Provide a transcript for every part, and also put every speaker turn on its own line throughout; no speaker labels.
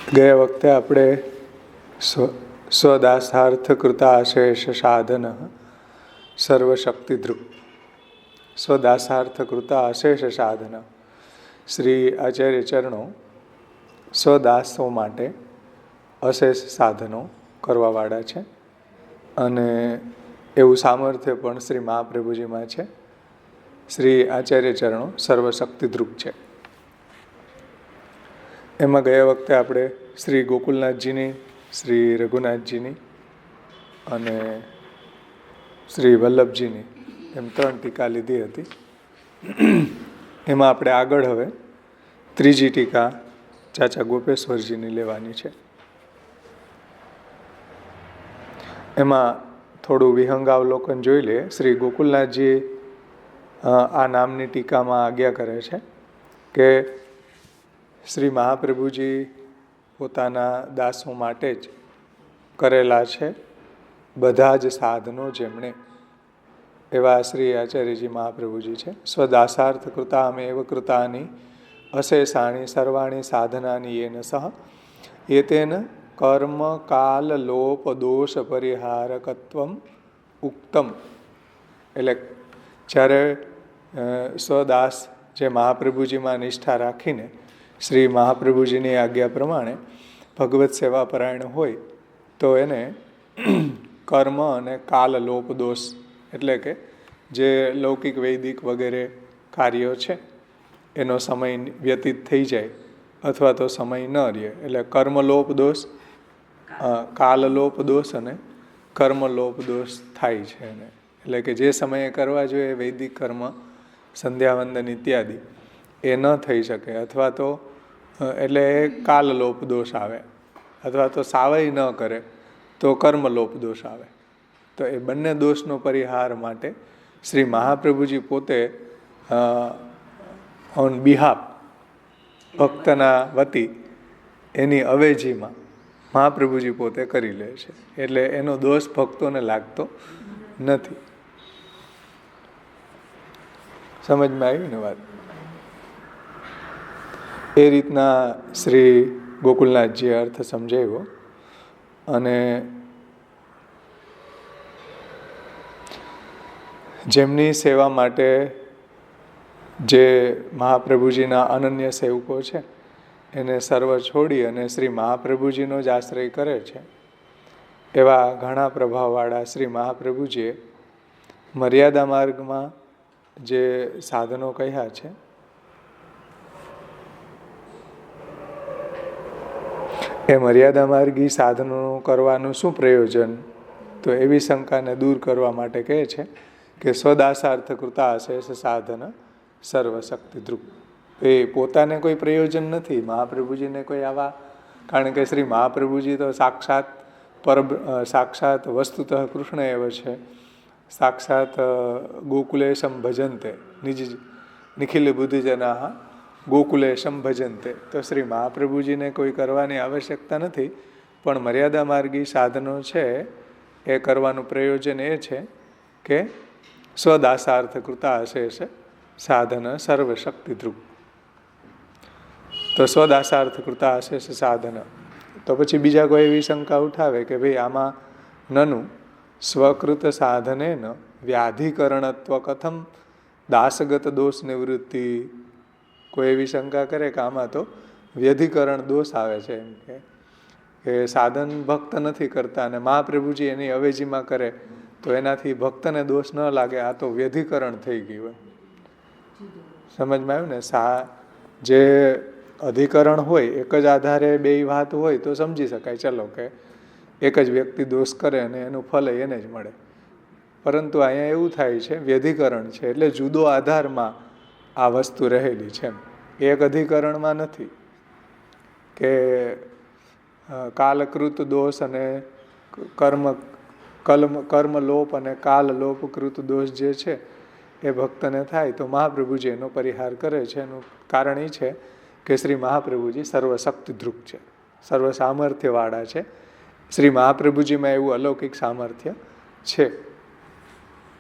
ગયા વખતે આપણે સ્વદાસાર્થ કૃતાશેષ સાધન સર્વશક્તિદૃક, સ્વદાસાર્થ કૃતાશેષ સાધન, શ્રી આચાર્ય ચરણો સ્વદાસો માટે અશેષ સાધનો કરવાવાળા છે અને એવું સામર્થ્ય પણ શ્રી મહાપ્રભુજીમાં છે. શ્રી આચાર્ય ચરણો સર્વશક્તિદૃક છે. એમાં ગયા વખતે આપણે શ્રી ગોકુલનાથજીની, શ્રી રઘુનાથજીની અને શ્રી વલ્લભજીની એમ 3 ટીકા લીધી હતી. એમાં આપણે આગળ હવે ત્રીજી ટીકા ચાચા ગોપેશ્વરજીની લેવાની છે. એમાં થોડું વિહંગાવલોકન જોઈ લે. શ્રી ગોકુલનાથજી આ નામની ટીકામાં આજ્ઞા કરે છે કે શ્રી મહાપ્રભુજી પોતાના દાસો માટે જ કરેલા છે બધા જ સાધનો જેમણે, એવા શ્રી આચાર્યજી મહાપ્રભુજી છે. સ્વદાસાર્થ કૃતામેવ કૃતાની અશેષાણી સર્વાણી સાધનાની એન સહ એતેન કર્મ કાલ લોપ દોષ પરિહારકત્વમ ઉક્તમ. એટલે જ્યારે સ્વદાસ જે મહાપ્રભુજીમાં નિષ્ઠા રાખીને શ્રી મહાપ્રભુજીની આજ્ઞા પ્રમાણે ભગવત સેવા પરાયણ હોય તો એને કર્મ અને કાલ લોપ દોષ એટલે કે જે લૌકિક વૈદિક વગેરે કાર્યો છે એનો સમય વ્યતીત થઈ જાય અથવા તો સમય ન રહે એટલે કર્મલોપ દોષ, કાલલોપ દોષ અને કર્મલોપ દોષ થાય છે એને. એટલે કે જે સમયે કરવા જોઈએ વૈદિક કર્મ, સંધ્યાવંદન ઇત્યાદિ એ ન થઈ શકે અથવા તો એટલે કાલલોપ દોષ આવે અથવા તો સાવય ન કરે તો કર્મલોપ દોષ આવે. તો એ બંને દોષનો પરિહાર માટે શ્રી મહાપ્રભુજી પોતે ઓન બિહાફ ભક્તના વતી એની અવેજીમાં મહાપ્રભુજી પોતે કરી લે છે. એટલે એનો દોષ ભક્તોને લાગતો નથી. સમજમાં આવી ને વાત? એ રીતના શ્રી ગોકુલનાથજીએ અર્થ સમજાવ્યો. અને જેમની સેવા માટે જે મહાપ્રભુજીના અનન્ય સેવકો છે એને સર્વ છોડી અને શ્રી મહાપ્રભુજીનો જ આશ્રય કરે છે એવા ઘણા પ્રભાવવાળા શ્રી મહાપ્રભુજીએ મર્યાદા માર્ગમાં જે સાધનો કહ્યા છે એ મર્યાદા માર્ગી સાધનો કરવાનું શું પ્રયોજન? તો એવી શંકાને દૂર કરવા માટે કહે છે કે સ્વદાસાર્થ કૃતાશેષ સાધન સર્વશક્તિદૃક. એ પોતાને કોઈ પ્રયોજન નથી, મહાપ્રભુજીને કોઈ આવા, કારણ કે શ્રી મહાપ્રભુજી તો સાક્ષાત વસ્તુતઃ કૃષ્ણ એવ છે, સાક્ષાત ગોકુલેશમ ભજન્તે નિજ નિખિલ બુદ્ધિજના ગોકુલેશમ ભજન્તે. તો શ્રી મહાપ્રભુજીને કોઈ કરવાની આવશ્યકતા નથી, પણ મર્યાદા માર્ગી સાધનો છે એ કરવાનું પ્રયોજન એ છે કે સ્વદાસાર્થ કૃતાશેષ સાધન સર્વશક્તિદૃક. તો સ્વદાસાર્થ કૃતાશેષ સાધન. તો પછી બીજા કોઈ એવી શંકા ઉઠાવે કે ભાઈ આમાં નનુ સ્વકૃત સાધનેન વ્યાધિકરણત્વ કથમ દાસગત દોષ નિવૃત્તિ. કોઈ એવી શંકા કરે કે આમાં તો વ્યધિકરણ દોષ આવે છે, એમ કે સાધન ભક્ત નથી કરતા અને મહાપ્રભુજી એની અવેજીમાં કરે તો એનાથી ભક્તને દોષ ન લાગે, આ તો વ્યધિકરણ થઈ ગયું. સમજમાં આવ્યું ને? જે અધિકરણ હોય એક જ આધારે બે વાત હોય તો સમજી શકાય, ચલો કે એક જ વ્યક્તિ દોષ કરે અને એનું ફલ એને જ મળે. પરંતુ અહીંયા એવું થાય છે વ્યધિકરણ છે એટલે જુદો આધારમાં આ વસ્તુ રહેલી છે. એક અધિકરણમાં નથી કે કાલકૃત દોષ અને કર્મલોપ અને કાલલોપકૃત દોષ જે છે એ ભક્તને થાય તો મહાપ્રભુજી એનો પરિહાર કરે છે. એનું કારણ એ છે કે શ્રી મહાપ્રભુજી સર્વશક્તિદૃક છે, સર્વ સામર્થ્યવાળા છે. શ્રી મહાપ્રભુજીમાં એવું અલૌકિક સામર્થ્ય છે.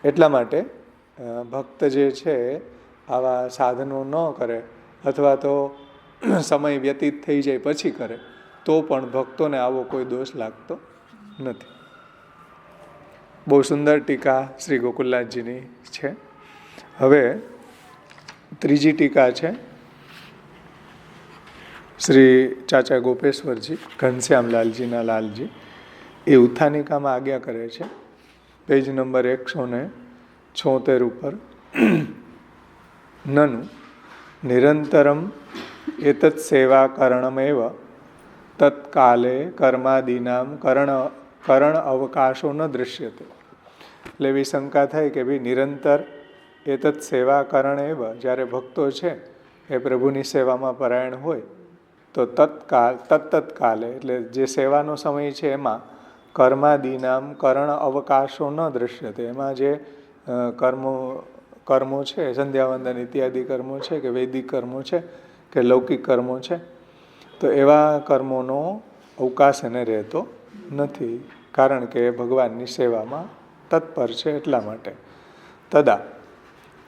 એટલા માટે ભક્ત જે છે આવા સાધનો ન કરે અથવા તો સમય વ્યતીત થઈ જાય પછી કરે તો પણ ભક્તોને આવો કોઈ દોષ લાગતો નથી. બહુ સુંદર ટીકા શ્રી ગોકુલનાથજીની છે. હવે ત્રીજી ટીકા છે શ્રી ચાચા ગોપેશ્વરજી, ઘનશ્યામલાલજીના લાલજી. એ ઉત્થાનિકામાં આજ્ઞા કરે છે, પેજ નંબર 176 ઉપર. નનુ નિરંતરમ એતત સેવા કરણમેવ તત્કાલે કર્માદીનામ કરણ અવકાશો ન દૃશ્યતે. એટલે એવી શંકા થાય કે ભાઈ નિરંતર એતત સેવા કરણ એવ, જ્યારે ભક્તો છે એ પ્રભુની સેવામાં પરાયણ હોય તો તત્કાલે એટલે જે સેવાનો સમય છે એમાં કર્માદીનામ કરણ અવકાશો ન દૃશ્યતે. એમાં જે કર્મો છે, સંધ્યાવંદન ઇત્યાદિ કર્મો છે કે વૈદિક કર્મો છે કે લૌકિક કર્મો છે, તો એવા કર્મોનો અવકાશ એને રહેતો નથી, કારણ કે ભગવાનની સેવામાં તત્પર છે એટલા માટે. તદા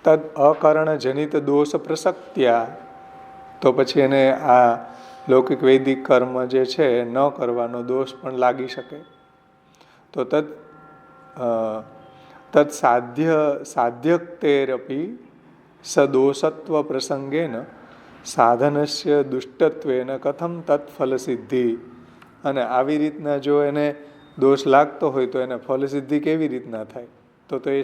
તદ અકરણ જનિત દોષ પ્રસક્ત્યા, તો પછી એને આ લૌકિક વૈદિક કર્મ જે છે ન કરવાનો દોષ પણ લાગી શકે. તો તત્ સાધ્યક્તેરપી સદોષત્વ પ્રસંગેન સાધનસ્ય દુષ્ટત્વેન કથમ તત્ફલ સિદ્ધિ. અને આવી રીતના જો એને દોષ લાગતો હોય તો એને ફલસિદ્ધિ કેવી રીતના થાય? તો એ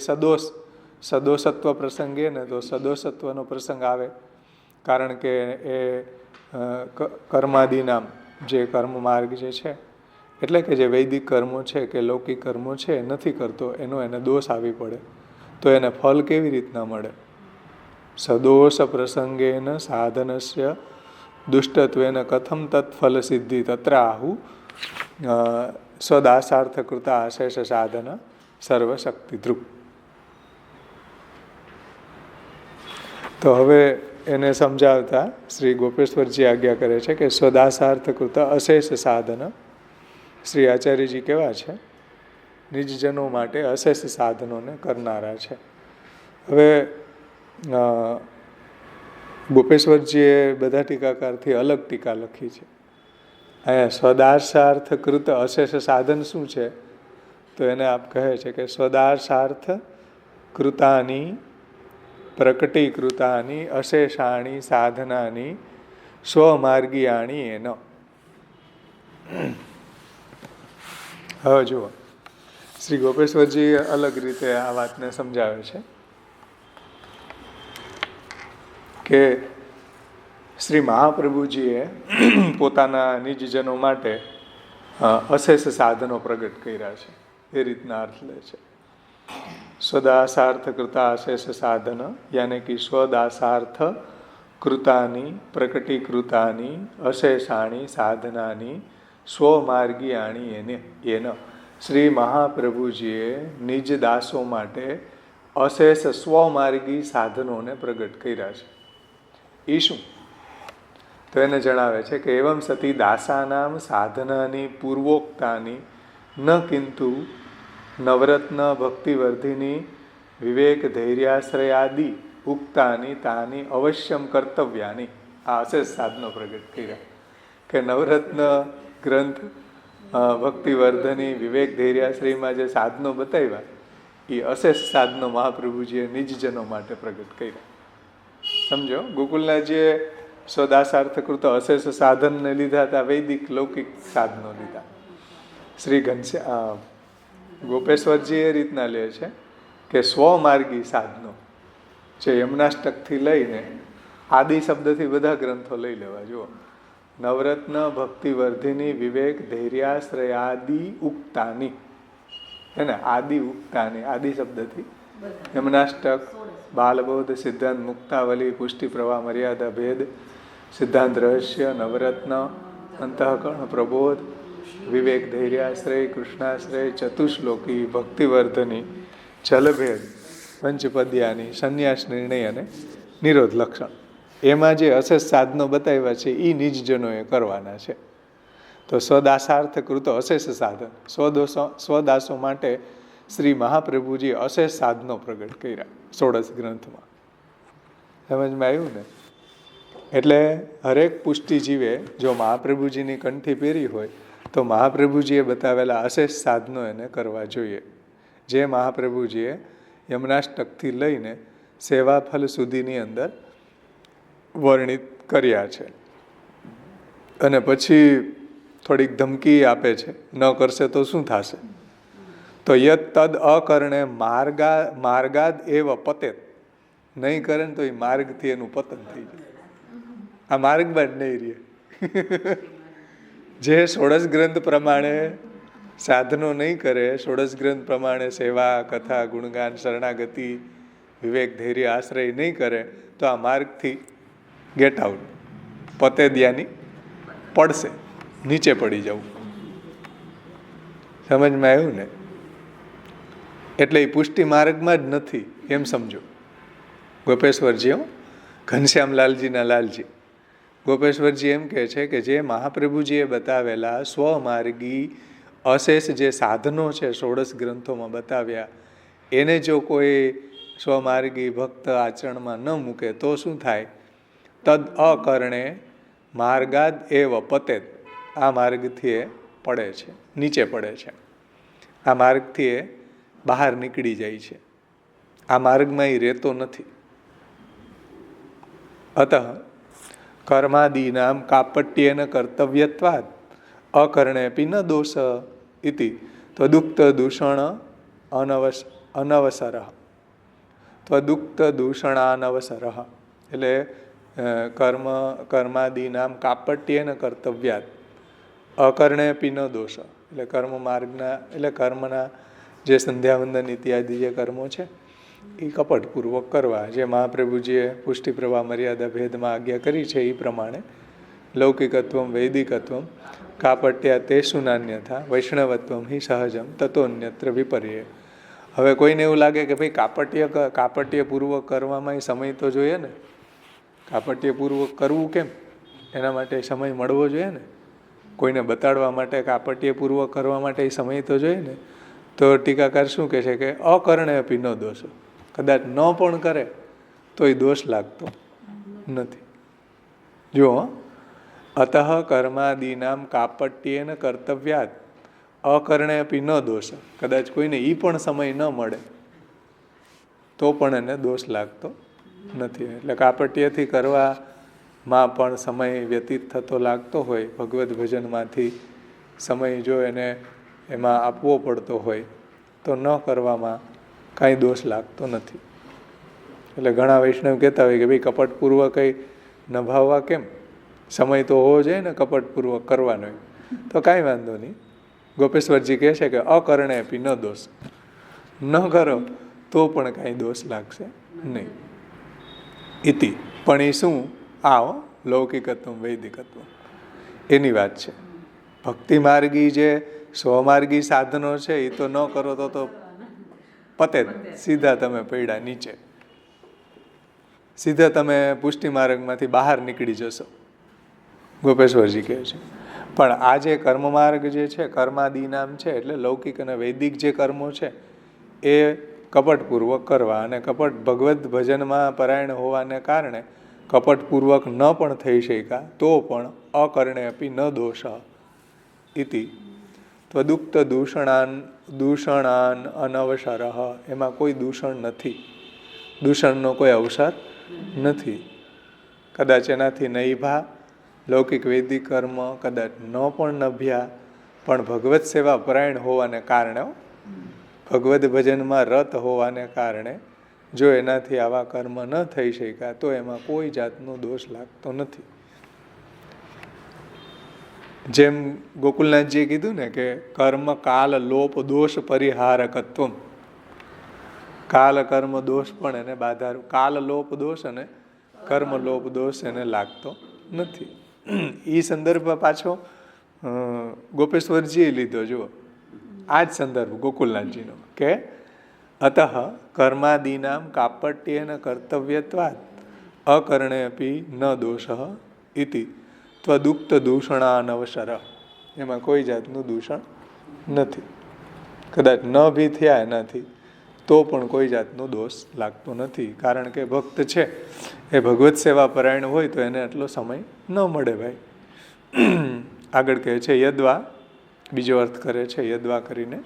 સદોષત્વ પ્રસંગે ને તો સદોષત્વનો પ્રસંગ આવે, કારણ કે એ કર્માદિનામ જે કર્મ માર્ગ જે છે, એટલે કે જે વૈદિક કર્મો છે કે લૌકિક કર્મો છે એ નથી કરતો, એનો એને દોષ આવી પડે, તો એને ફલ કેવી રીતના મળે? સદોષ પ્રસંગેન સાધનસ્ય દુષ્ટત્વેન કથમ તત્ફલ સિદ્ધિ તત્ર આહુ સ્વદાસાર્થ કૃતા અશેષ સાધન સર્વશક્તિ ધ્રુવ. તો હવે એને સમજાવતા શ્રી ગોપેશ્વરજી આજ્ઞા કરે છે કે સ્વદાસાર્થ કૃત અશેષ સાધન. શ્રી આચાર્યજી કેવા છે? નિજજનો માટે અશેષ સાધનોને કરનારા છે. હવે ગોપેશ્વરજીએ બધા ટીકાકારથી અલગ ટીકા લખી છે. અહીંયા સ્વદાસાર્થ કૃત અશેષ સાધન શું છે? તો એને આપ કહે છે કે સ્વદાસાર્થ કૃતાની પ્રકટીકૃતાની અશેષાણી સાધનાની સ્વમાર્ગીયાણી એન. હવે જુઓ, શ્રી ગોપેશ્વરજી અલગ રીતે આ વાતને સમજાવે છે કે શ્રી મહાપ્રભુજીએ પોતાના નિજજનો માટે અશેષ સાધનો પ્રગટ કર્યા છે, એ રીતના અર્થ લે છે. સ્વદાસાર્થ કૃતા અશેષ સાધન યાની કે સ્વદાસાર્થ કૃતાની પ્રકટીકૃતાની અશેષાણી સાધનાની સ્વમાર્ગીયાણી એન. શ્રી મહાપ્રભુજીએ નિજ દાસો માટે અશેષ સ્વમાર્ગી સાધનોને પ્રગટ કર્યા છે. એ શું? તો એને જણાવે છે કે એવમ સતી દાસાનામ સાધનાની પૂર્વોક્તાની ન કિંતુ નવરત્ન ભક્તિવર્ધિની વિવેક ધૈર્યાશ્રયાદિ ઉક્તાની તાની અવશ્યમ કર્તવ્યાની. આ અશેષ સાધનો પ્રગટ કર્યા કે નવરત્ન ગ્રંથ ભક્તિવર્ધની વિવેક ધૈર્યાશ્રયમાં જે સાધનો બતાવ્યા એ અશેષ સાધનો મહાપ્રભુજીએ નિજજનો માટે પ્રગટ કર્યા. સમજો, ગોકુલનાથજીએ સ્વદાસાર્થકૃત અશેષ સાધનને લીધા હતા, વૈદિક લૌકિક સાધનો લીધા. શ્રી ગોપેશ્વરજી એ રીતના લે છે કે સ્વમાર્ગી સાધનો જે યમનાષ્ટકથી લઈને આદિ શબ્દથી બધા ગ્રંથો લઈ લેવા. જુઓ, નવરત્ન ભક્તિવર્ધિની વિવેક ધૈર્યાશ્રયાદિ ઉક્તાની, હે ને, આદિ ઉક્તાની, આદિ શબ્દથી યમનાષ્ટક, બાલબોધ, સિદ્ધાંત મુક્તાવલી, પુષ્ટિ પ્રવાહ, મર્યાદા ભેદ, સિદ્ધાંત રહસ્ય, નવરત્ન, અંતઃકરણ પ્રબોધ, વિવેક ધૈર્યાશ્રય, કૃષ્ણાશ્રય, ચતુશ્લોકી, ભક્તિવર્ધની, જલભેદ, પંચપદ્યાની, સંન્યાસ નિર્ણય અને નિરોધ લક્ષણ. એમાં જે અશેષ સાધનો બતાવ્યા છે એ નિજજનોએ કરવાના છે. તો સ્વદાસાર્થ કૃત અશેષ સાધન, સ્વદાસો માટે શ્રી મહાપ્રભુજી અશેષ સાધનો પ્રગટ કર્યા 16 ગ્રંથમાં. સમજમાં આવ્યું ને? એટલે હરેક પુષ્ટિ જીવે જો મહાપ્રભુજીની કંઠી પહેરી હોય તો મહાપ્રભુજીએ બતાવેલા અશેષ સાધનો એને કરવા જોઈએ, જે મહાપ્રભુજીએ યમનાષ્ટકથી લઈને સેવાફલ સુધીની અંદર વર્ણિત કર્યા છે. અને પછી થોડીક ધમકી આપે છે, ન કરશે તો શું થશે? તો યત તદ અકરણે માર્ગાદ એવ પતેત, નહીં કરે ને તો એ માર્ગથી એનું પતન થઈ જાય. આ માર્ગમાં જ નહીં રહે. જે ષોડશ ગ્રંથ પ્રમાણે સાધનો નહીં કરે, ષોડશ ગ્રંથ પ્રમાણે સેવા, કથા, ગુણગાન, શરણાગતિ, વિવેક, ધૈર્ય, આશ્રય નહીં કરે તો આ માર્ગથી ગેટ આઉટ, પતે દ્યાની પડશે, નીચે પડી જવું. સમજમાં આવ્યું ને? એટલે એ પુષ્ટિ માર્ગમાં જ નથી એમ સમજો. ગોપેશ્વરજી, ઘનશ્યામલાલજીના લાલજી ગોપેશ્વરજી એમ કહે છે કે જે મહાપ્રભુજીએ બતાવેલા સ્વમાર્ગી અશેષ જે સાધનો છે ષોડશ ગ્રંથોમાં બતાવ્યા, એને જો કોઈ સ્વમાર્ગી ભક્ત આચરણમાં ન મૂકે તો શું થાય? તદ અકરણે માર્ગાદ એવ પતેત, આ માર્ગથી એ પડે છે, નીચે પડે છે. આ માર્ગથી એ બહાર નીકળી જાય છે. આ માર્ગમાં એ રહેતો નથી. અતઃ કર્માદીનામ કાપટ્યેન કર્તવ્યત્વાદ અકર્ણેપી ન દોષ ઇતિ ત્વદુક્ત દૂષણ અનવસર. ત્વદુક્ત દૂષણાનવસર એટલે કર્માદીનામ કાપટ્યેન કર્તવ્યાત અકર્ણેપી ન દોષ, એટલે કર્મ માર્ગના, એટલે કર્મના જે સંધ્યાવંદન ઇત્યાદિ જે કર્મો છે એ કપટપૂર્વક કરવા, જે મહાપ્રભુજીએ પુષ્ટિ પ્રવાહ મર્યાદા ભેદમાં આજ્ઞા કરી છે એ પ્રમાણે લૌકિકત્વમ વૈદિકત્વમ કાપટ્યા તેષુ નાન્યથા વૈષ્ણવત્વમ હિ સહજમ તતોન્યત્ર વિપર્યય. હવે કોઈને એવું લાગે કે ભાઈ કાપટ્યપૂર્વક કરવામાં સમય તો જોઈએ ને, કાપટ્યપૂર્વક કરવું કેમ? એના માટે સમય મળવો જોઈએ ને. કોઈને બતાડવા માટે કાપટ્યપૂર્વક કરવા માટે સમય તો જોઈએ ને. તો ટીકાકાર શું કહે છે કે અકર્ણે અપી ન દોષ, કદાચ ન પણ કરે તો એ દોષ લાગતો નથી. જો અતઃ કર્માદીનામ કાપટ્યેન કર્તવ્યાત અકર્ણે અપી ન દોષ, કદાચ કોઈને એ પણ સમય ન મળે તો પણ એને દોષ લાગતો નથી. એટલે કાપટ્યથી કરવામાં પણ સમય વ્યતીત થતો લાગતો હોય, ભગવદ્ ભજનમાંથી સમય જો એને એમાં આપવો પડતો હોય તો ન કરવામાં કાંઈ દોષ લાગતો નથી. એટલે ઘણા વૈષ્ણવ કહેતા હોય કે ભાઈ કપટપૂર્વક કંઈ નભાવવા કેમ? સમય તો હોવો જોઈએ ને કપટપૂર્વક કરવાનો. તો કાંઈ વાંધો નહીં. ગોપેશ્વરજી કહે છે કે અકર્ણે અપી ન દોષ, ન કરો તો પણ કાંઈ દોષ લાગશે નહીં. ઇતિ, પણ એ શું? આ લૌકિકત્વ વૈદિકત્વ એની વાત છે. ભક્તિ માર્ગી જે સ્વમાર્ગી સાધનો છે એ તો ન કરો તો પતે, સીધા તમે પડ્યા નીચે, સીધા તમે પુષ્ટિ માર્ગમાંથી બહાર નીકળી જશો, ગોપેશ્વરજી કહે છે. પણ આ જે કર્મ માર્ગ જે છે, કર્માદિનામ છે, એટલે લૌકિક અને વૈદિક જે કર્મો છે એ કપટપૂર્વક કરવા, અને કપટ ભગવદ્ ભજનમાં પરાયણ હોવાને કારણે કપટપૂર્વક ન પણ થઈ શક્યા તો પણ અકર્ણે અપી ન દોષ ઇતિ ત્વદુક્ત દૂષણાન અનવસર, એમાં કોઈ દૂષણ નથી, દૂષણનો કોઈ અવસર નથી. કદાચ એનાથી નૈભા લૌકિક વૈદિક કર્મ કદાચ ન પણ નભ્યા, પણ ભગવત સેવા પરાયણ હોવાને કારણે, ભગવદ્ ભજનમાં રત હોવાને કારણે જો એનાથી આવા કર્મ ન થઈ શક્યા તો એમાં કોઈ જાતનો દોષ લાગતો નથી. જેમ ગોકુલનાથજીએ કીધું ને કે કર્મ કાલ લોપ દોષ પરિહારકત્વમ, કાલ કર્મ દોષ પણ એને બાધારું, કાલ લોપ દોષ અને કર્મ લોપ દોષ એને લાગતો નથી. એ સંદર્ભ પાછો ગોપેશ્વરજીએ લીધો. જુઓ આ જ સંદર્ભ ગોકુલનાથજીનો કે અતઃ કર્માદીનામ કાપટ્યેન કર્તવ્યત્વાદ અકર્ણે અપી ન દોષ ઇતિ ત્વદુક્ત દૂષણાનવસર, એમાં કોઈ જાતનું દૂષણ નથી. કદાચ ન ભી થયા એનાથી તો પણ કોઈ જાતનો દોષ લાગતો નથી. કારણ કે ભક્ત છે એ ભગવત સેવા પરાયણ હોય તો એને એટલો સમય ન મળે ભાઈ. આગળ કહે છે યદ્વા, બીજો અર્થ કરે છે યદ્વા કરીને.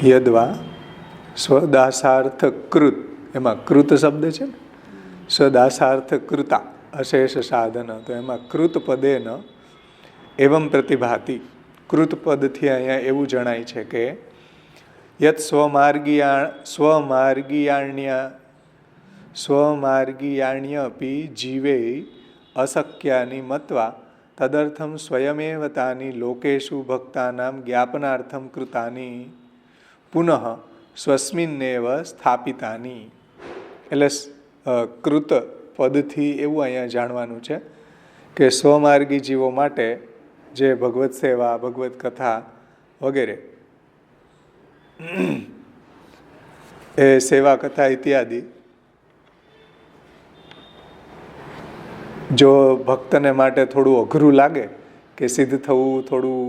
યદ્વા સ્વદાસાર્થ કૃત, એમાં કૃત શબ્દ છે ને, સ્વદાસાર્થ કૃતા અશેષ સાધન, તો એમાં કૃત પદેન એવમ પ્રતિભાતિ. કૃત પદથી અહીંયા એવું જણાય છે કે યત સ્વમાર્ગીયાણ્યપી જીવે અશક્યાની મત્વા તદર્થમ સ્વયમેવ તાની લોકેશુ ભક્તાનામ જ્ઞાપનાર્થમ કૃતાની પુનઃ સ્વસ્મિન્નેવ સ્થાપિતાની. એટલે કૃત પદથી એવું અહીંયા જાણવાનું છે કે સ્વમાર્ગી જીવો માટે જે ભગવત સેવા, ભગવત કથા વગેરે એ સેવા કથા ઇત્યાદિ જો ભક્તને માટે થોડું અઘરું લાગે કે સિદ્ધ થવું થોડું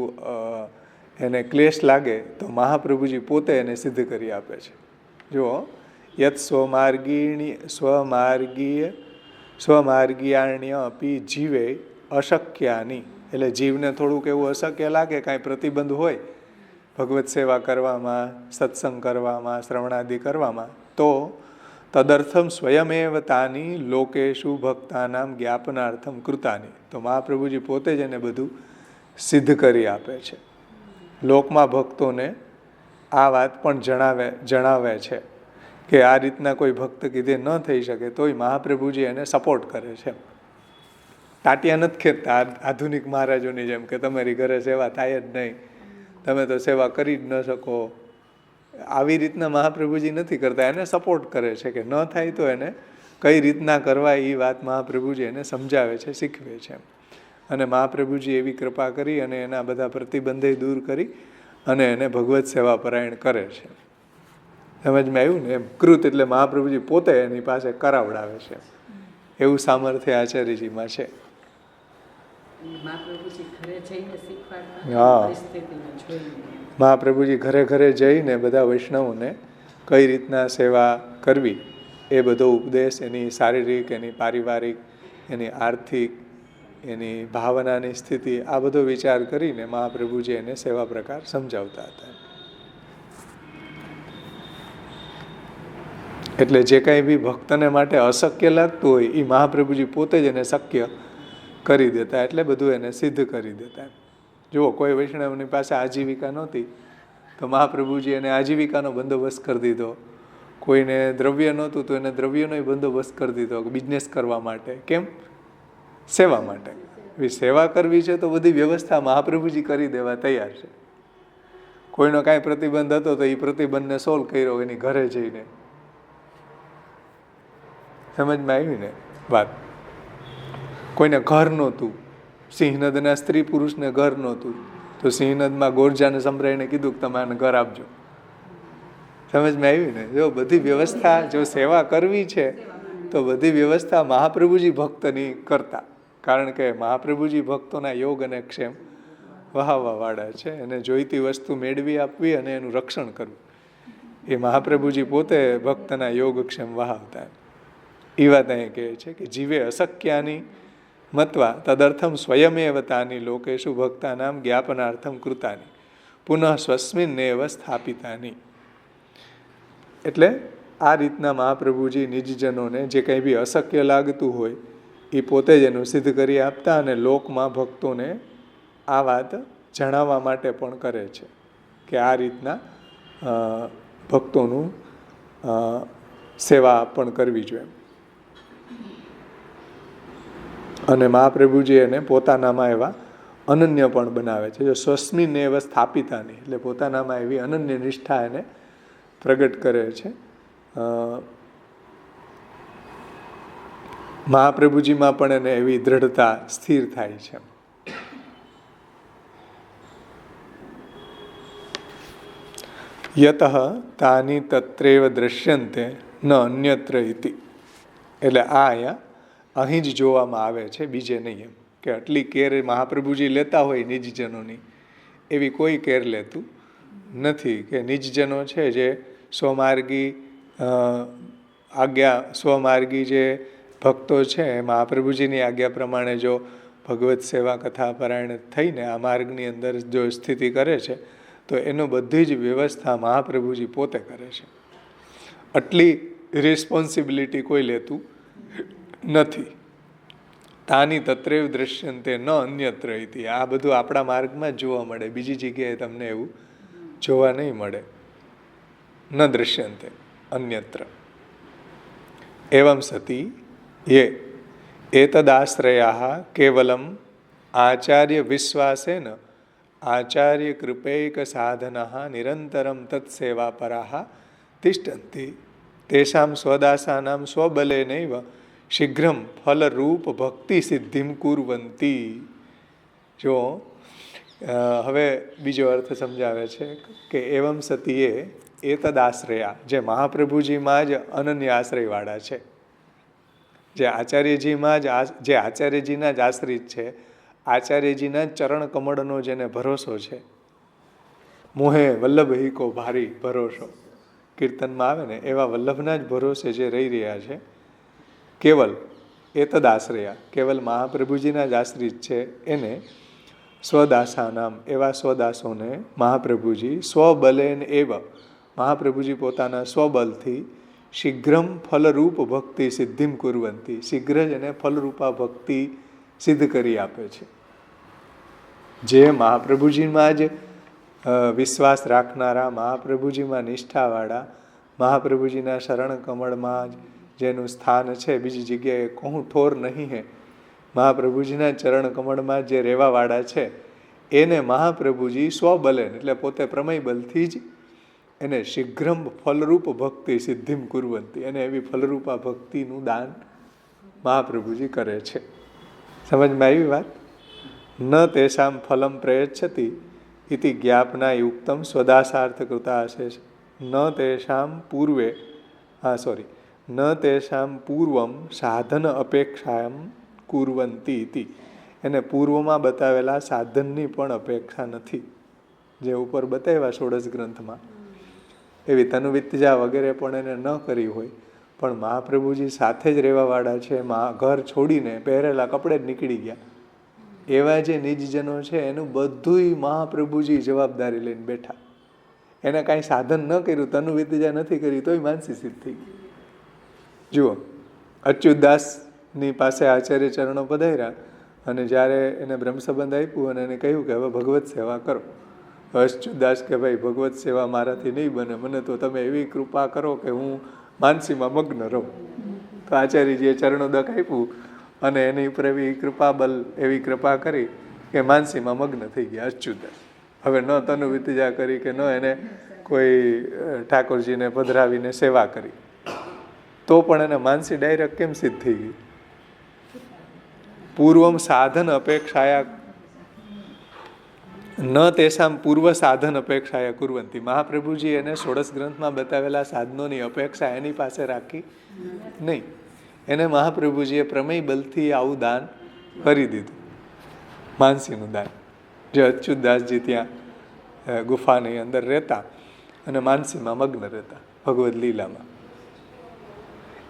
એને ક્લેશ લાગે તો મહાપ્રભુજી પોતે એને સિદ્ધ કરી આપે છે. જો યત સ્વમાર્ગીયાણ્ય અપી જીવે અશક્યાની, એટલે જીવને થોડુંક એવું અશક્ય લાગે, કાંઈ પ્રતિબંધ હોય ભગવત સેવા કરવામાં, સત્સંગ કરવામાં, શ્રવણાદિ કરવામાં, તો તદર્થમ સ્વયમેવ તાની લોકેશુ ભક્તાનામ જ્ઞાપનાર્થમ કૃતાની, તો મહાપ્રભુજી પોતે જ એને બધું સિદ્ધ કરી આપે છે. લોકમાં ભક્તોને આ વાત પણ જણાવે છે કે આ રીતના કોઈ ભક્ત કીધે ન થઈ શકે તોય મહાપ્રભુજી એને સપોર્ટ કરે છે. ટાટિયા નથી ખેંચતા આધુનિક મહારાજોની જેમ કે તમારી ઘરે સેવા થાય જ નહીં, તમે તો સેવા કરી જ ન શકો. આવી રીતના મહાપ્રભુજી નથી કરતા, એને સપોર્ટ કરે છે કે ન થાય તો એને કઈ રીતના કરવા એ વાત મહાપ્રભુજી એને સમજાવે છે, શીખવે છે. અને મહાપ્રભુજી એવી કૃપા કરી અને એના બધા પ્રતિબંધે દૂર કરી અને એને ભગવત સેવા પરાયણ કરે છે. સમજમાં આવ્યું ને? એમ કૃત એટલે મહાપ્રભુજી પોતે એની પાસે કરાવડાવે છે, એવું સામર્થ્ય આચાર્યજીમાં છે. હા, મહાપ્રભુજી ઘરે ઘરે જઈને બધા વૈષ્ણવોને કઈ રીતના સેવા કરવી એ બધો ઉપદેશ, એની શારીરિક, એની પારિવારિક, એની આર્થિક, એની ભાવનાની સ્થિતિ, આ બધો વિચાર કરીને મહાપ્રભુજી એને સેવા પ્રકાર સમજાવતા હતા. એટલે જે કાંઈ બી ભક્તને માટે અશક્ય લાગતું હોય એ મહાપ્રભુજી પોતે જ એને શક્ય કરી દેતા, એટલે બધું એને સિદ્ધ કરી દેતા. જુઓ, કોઈ વૈષ્ણવની પાસે આજીવિકા નહોતી તો મહાપ્રભુજી એને આજીવિકાનો બંદોબસ્ત કરી દીધો. કોઈને દ્રવ્ય નહોતું તો એને દ્રવ્યનો બંદોબસ્ત કરી દીધો બિઝનેસ કરવા માટે. કેમ? સેવા માટે. સેવા કરવી છે તો બધી વ્યવસ્થા મહાપ્રભુજી કરી દેવા તૈયાર છે. કોઈનો કાંઈ પ્રતિબંધ હતો તો એ પ્રતિબંધને સોલ્વ કર્યો એની ઘરે જઈને. સમજમાં આવી ને વાત? કોઈને ઘર નહોતું, સિંહનદના સ્ત્રી પુરુષને ઘર નહોતું તો સિંહનદમાં ગોરજાને સંભળાઈને કીધું કે તમે આને ઘર આપજો. સમજમાં આવી ને? જો બધી વ્યવસ્થા, જો સેવા કરવી છે તો બધી વ્યવસ્થા મહાપ્રભુજી ભક્તની કરતા. કારણ કે મહાપ્રભુજી ભક્તોના યોગ અને ક્ષેમ વહાવવાવાળા છે. એને જોઈતી વસ્તુ મેળવી આપવી અને એનું રક્ષણ કરવું એ મહાપ્રભુજી પોતે ભક્તના યોગ ક્ષેમ વહાવતા. એ વાત અહીં કહે છે કે જીવે અશક્યાની મત્વા તદર્થમ સ્વયમેવ તાની લોકેશુ ભક્તાનામ જ્ઞાપનાર્થમ કૃતાની પુનઃ સ્વસ્મિન્નેવ સ્થાપિતાની. એટલે આ રીતના મહાપ્રભુજી નિજજનોને જે કંઈ બી અશક્ય લાગતું હોય એ પોતે જ એનું સિદ્ધ કરી આપતા અને લોકમાં ભક્તોને આ વાત જણાવવા માટે પણ કરે છે કે આ રીતના ભક્તોનું સેવા પણ કરવી જોઈએ. અને મહાપ્રભુજી એને પોતાનામાં એવા અનન્ય પણ બનાવે છે. જો સ્વસ્મિને એવા સ્થાપિતાની, એટલે પોતાનામાં એવી અનન્ય નિષ્ઠા એને પ્રગટ કરે છે. મહાપ્રભુજીમાં પણ એને એવી દ્રઢતા સ્થિર થાય છે. યતઃ તાની તત્રેવ દ્રશ્યંતે ન અન્યત્ર ઇતિ. એટલે આ અહીં જ જોવામાં આવે છે, બીજે નહીં. એમ કે આટલી કેર મહાપ્રભુજી લેતા હોય નિજજનોની, એવી કોઈ કેર લેતું નથી. કે નિજજનો છે જે સ્વમાર્ગી સ્વમાર્ગી જે ભક્તો છે, મહાપ્રભુજીની આજ્ઞા પ્રમાણે જો ભગવત સેવા કથા પરાયણ થઈને આ માર્ગની અંદર જો સ્થિતિ કરે છે, તો એનો બધી જ વ્યવસ્થા મહાપ્રભુજી પોતે કરે છે. આટલી રિસ્પોન્સિબિલિટી કોઈ લેતું નથી. તાની તત્રેવ દ્રશ્યંતે ન અન્યત્ર ઇતિ. આ બધું આપણા માર્ગમાં જ જોવા મળે, બીજી જગ્યાએ તમને એવું જોવા નહીં મળે. ન દ્રશ્યંતે અન્યત્ર. એવં સતી યે એતદાશ્રયાઃ કેવલમ આચાર્ય વિશ્વાસેન આચાર્ય કૃપૈક સાધનઃ નિરંતરમ તત્સેવાપરાઃ તિષ્ઠન્તિ તેષાં સ્વદાસાનાં સ્વબલેનૈવ શીઘ્રમ ફલરૂપ ભક્તિ સિદ્ધિમ કુર્વંતી. જો હવે બીજો અર્થ સમજાવે છે કે એવમ સતીએ એતદાશ્રયા, જે મહાપ્રભુજીમાં જ અનન્ય આશ્રયવાળા છે, જે આચાર્યજીમાં જે આચાર્યજીના જ આશ્રિત છે, આચાર્યજીના જ ચરણ કમળનો જેને ભરોસો છે. મોહે વલ્લભ હિકો ભારી ભરોસો કીર્તનમાં આવે ને, એવા વલ્લભના જ ભરોસે જે રહી રહ્યા છે. કેવલ એતદાશ્રયા, કેવલ મહાપ્રભુજીના જ આશ્રિત છે, એને સ્વદાસાનામ, એવા સ્વદાસોને મહાપ્રભુજી સ્વબલેન એવ, મહાપ્રભુજી પોતાના સ્વબલથી શીઘ્રમ ફલરૂપ ભક્તિ સિદ્ધિમ કુર્વંતી, શીઘ્ર જ એને ફલરૂપા ભક્તિ સિદ્ધ કરી આપે છે. જે મહાપ્રભુજીમાં જ વિશ્વાસ રાખનારા, મહાપ્રભુજીમાં નિષ્ઠાવાળા, મહાપ્રભુજીના શરણ કમળમાં જ જેનું સ્થાન છે, બીજી જગ્યાએ કહું ઠોર નહીં હે, મહાપ્રભુજીના ચરણ કમળમાં જે રહેવાવાળા છે, એને મહાપ્રભુજી સ્વબલેન, એટલે પોતે પ્રમેય બલથી જ એને શીઘ્રમ ફલરૂપ ભક્તિ સિદ્ધિમ કુર્વંતી, એને એવી ફલરૂપા ભક્તિનું દાન મહાપ્રભુજી કરે છે. સમજમાં આવી વાત? ન તેષામ ફલમ પ્રયચ્છતિ ઇતિ જ્ઞાપના યુક્તમ સ્વદાસાર્થ કૃતા હશે. ન તેષામ પૂર્વે ન તેષામ પૂર્વમ સાધન અપેક્ષાયમ કુર્વંતી ઇતિ. એને પૂર્વમાં બતાવેલા સાધનની પણ અપેક્ષા નથી, જે ઉપર બતાવ્યા ષોડશ ગ્રંથમાં. એવી તનુવિત્જા વગેરે પણ એને ન કરી હોય, પણ મહાપ્રભુજી સાથે જ રહેવાવાળા છે, ઘર છોડીને પહેરેલા કપડે જ નીકળી ગયા, એવા જે નિજજનો છે, એનું બધુંય મહાપ્રભુજી જવાબદારી લઈને બેઠા. એને કાંઈ સાધન ન કર્યું, તનુવિત્જા નથી કરી, તોય માનસી સિદ્ધ થઈ ગઈ. જુઓ, અચ્યુતદાસની પાસે આચાર્ય ચરણો પધાર્યા, અને જ્યારે એને બ્રહ્મસંબંધ આપ્યું અને એને કહ્યું કે હવે ભગવત સેવા કરો, અચ્યુતદાસ કે ભાઈ ભગવત સેવા મારાથી નહીં બને, મને તો તમે એવી કૃપા કરો કે હું માનસીમાં મગ્ન રહું. તો આચાર્યજીએ ચરણોદક આપ્યું અને એની ઉપર એવી એવી કૃપા કરી કે માનસીમાં મગ્ન થઈ ગયા અચ્યુતદાસ. હવે ન તનુવિત્જા કરી કે ન એને કોઈ ઠાકોરજીને પધરાવીને સેવા કરી, તો પણ એને માનસી ડાયરેક્ટ કેમ સિદ્ધ થઈ ગઈ? પૂર્વમ સાધન અપેક્ષાયા ન તેષામ પૂર્વ સાધન અપેક્ષાયા કુર્વંતી. મહાપ્રભુજી એને ષોડશ ગ્રંથમાં બતાવેલા સાધનોની અપેક્ષા એની પાસે રાખી નહીં. એને મહાપ્રભુજીએ પ્રમેય બલથી આવું દાન કરી દીધું, માનસીનું દાન. જે અચ્યુતદાસજી ત્યાં ગુફાની અંદર રહેતા અને માનસીમાં મગ્ન રહેતા ભગવદ લીલામાં.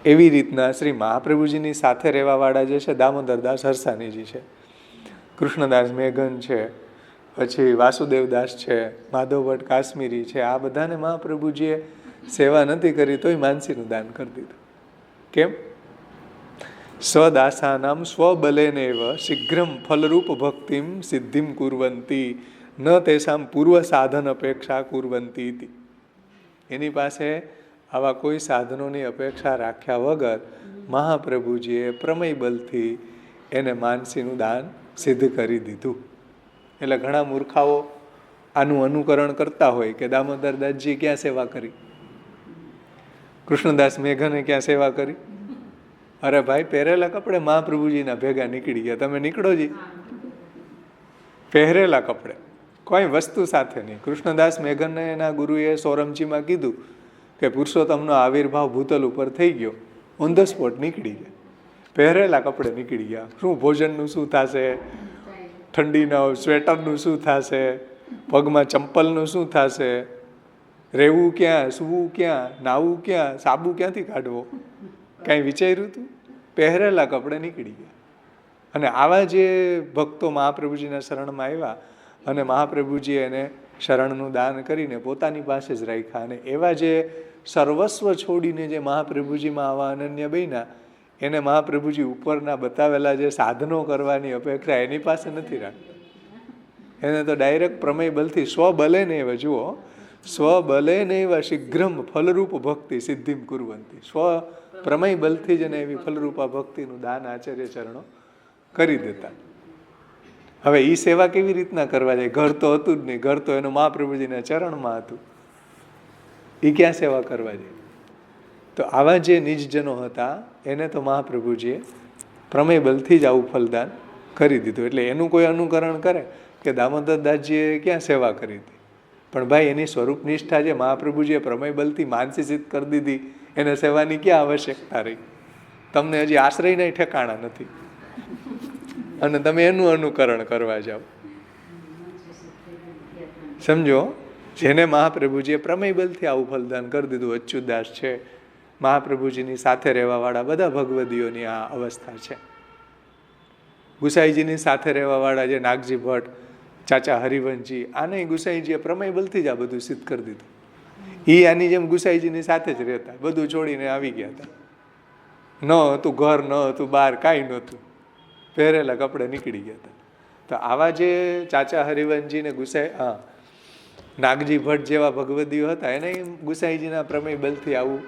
એવી રીતના શ્રી મહાપ્રભુજીની સાથે રહેવાવાળા જે છે, દામોદરદાસ હરસાનીજી છે, કૃષ્ણદાસ મેઘન છે, પછી વાસુદેવદાસ છે, માધવ ભટ્ટ કાશ્મીરી છે, આ બધાને મહાપ્રભુજીએ સેવા નથી કરી, તોય માનસીનું દાન કરી દીધું. કેમ? સ્વદાસાનામ સ્વબલેનેવ શીઘ્રમ ફલરૂપ ભક્તિમ સિદ્ધિમ કુર્વંતી ન તેષામ પૂર્વ સાધન અપેક્ષા કુર્વંતી ઇતિ. એની પાસે આવા કોઈ સાધનોની અપેક્ષા રાખ્યા વગર મહાપ્રભુજીએ પ્રમેય બલથી એને માનસીનું દાન સિદ્ધ કરી દીધું. એટલે ઘણા મૂર્ખાઓ આનું અનુકરણ કરતા હોય કે દામોદરદાસજી ક્યાં સેવા કરી, કૃષ્ણદાસ મેઘને ક્યાં સેવા કરી. અરે ભાઈ, પહેરેલા કપડે મહાપ્રભુજીના ભેગા નીકળી ગયા, તમે નીકળો જી પહેરેલા કપડે. કોઈ વસ્તુ સાથે નહીં. કૃષ્ણદાસ મેઘનને એના ગુરુએ સોરમજીમાં કીધું કે પુરુષોત્તમનો આવિર્ભાવ ભૂતલ ઉપર થઈ ગયો, ઓન ધ સ્પોટ નીકળી ગયા, પહેરેલા કપડે નીકળી ગયા. શું ભોજનનું શું થશે, ઠંડીના સ્વેટરનું શું થશે, પગમાં ચંપલનું શું થશે, રહેવું ક્યાં, સૂવું ક્યાં, નાવું ક્યાં, સાબુ ક્યાંથી કાઢવો, કાંઈ વિચાર્યું હતું? પહેરેલા કપડે નીકળી ગયા. અને આવા જે ભક્તો મહાપ્રભુજીના શરણમાં આવ્યા અને મહાપ્રભુજીએ એને શરણનું દાન કરીને પોતાની પાસે જ રાખ્યા, અને એવા જે સર્વસ્વ છોડીને જે મહાપ્રભુજીમાં આવા અનન્ય બન્યા, એને મહાપ્રભુજી ઉપરના બતાવેલા જે સાધનો કરવાની અપેક્ષા એની પાસે નથી રાખતા. એને તો ડાયરેક્ટ પ્રમેય બલથી સ્વબલે ને એવા, જુઓ, સ્વબલે ને એવા શીઘ્રમ ફલરૂપ ભક્તિ સિદ્ધિમ કુર્વંતી. સ્વ પ્રમેય બલથી જ એને એવી ફલરૂપા ભક્તિનું દાન આચાર્ય ચરણો કરી દેતા. હવે એ સેવા કેવી રીતના કરવા જાય? ઘર તો હતું જ નહીં, ઘર તો એનું મહાપ્રભુજીના ચરણમાં હતું, એ ક્યાં સેવા કરવા જાય? તો આવા જે નિજજનો હતા એને તો મહાપ્રભુજીએ પ્રમેય બલથી જ આવું ફલદાન કરી દીધું. એટલે એનું કોઈ અનુકરણ કરે કે દામોદરદાસજીએ ક્યાં સેવા કરી હતી, પણ ભાઈ એની સ્વરૂપ નિષ્ઠા જે મહાપ્રભુજીએ પ્રમેય બલથી માનસી સિદ્ધ કરી દીધી, એને સેવાની ક્યાં આવશ્યકતા રહી? તમને હજી આશ્રયના ઠેકાણા નથી અને તમે એનું અનુકરણ કરવા જાઓ. સમજો, જેને મહાપ્રભુજીએ પ્રમેય બલથી આવું ફલદાન કરી દીધું. અચ્યુતદાસ છે, મહાપ્રભુજીની સાથે રહેવાવાળા બધા ભગવદીઓની આ અવસ્થા છે. ગુસાઈજીની સાથે રહેવાવાળા જે નાગજી ભટ્ટ, ચાચા હરિવંશજી, આને ગુસાઈજીએ પ્રમેય બલથી જ આ બધું સિદ્ધ કરી દીધું. એ આની જેમ ગુસાઈજીની સાથે જ રહેતા, બધું છોડીને આવી ગયા હતા. ન હતું ઘર, ન હતું બહાર, કાંઈ નહોતું, પહેરેલા કપડે નીકળી ગયા હતા. તો આવા જે ચાચા હરિવંશજી ને નાગજી ભટ્ટ જેવા ભગવદીઓ હતા, એને ગુસાઈજીના પ્રમેય બલથી આવું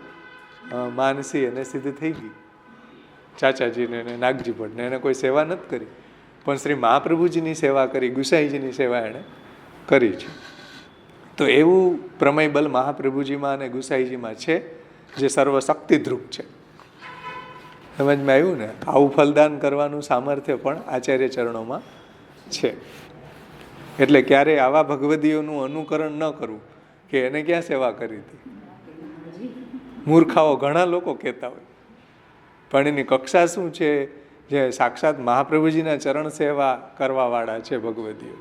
માનસી અને સિદ્ધ થઈ ગઈ. ચાચાજીને અને નાગજી ભટ્ટને એને કોઈ સેવા નથી કરી, પણ શ્રી મહાપ્રભુજીની સેવા કરી, ગુસાઈજીની સેવા એણે કરી છે. તો એવું પ્રમેય બલ મહાપ્રભુજીમાં અને ગુસાઈજીમાં છે, જે સર્વશક્તિધ્રુપ છે. સમજમાં આવ્યું ને? આવું ફલદાન કરવાનું સામર્થ્ય પણ આચાર્ય ચરણોમાં છે. એટલે ક્યારેય આવા ભગવદીઓનું અનુકરણ ન કરવું કે એને ક્યાં સેવા કરી હતી. મૂર્ખાઓ ઘણા લોકો કહેતા હોય, પણ એની કક્ષા શું છે? જે સાક્ષાત મહાપ્રભુજીના ચરણ સેવા કરવાવાળા છે ભગવદીઓ.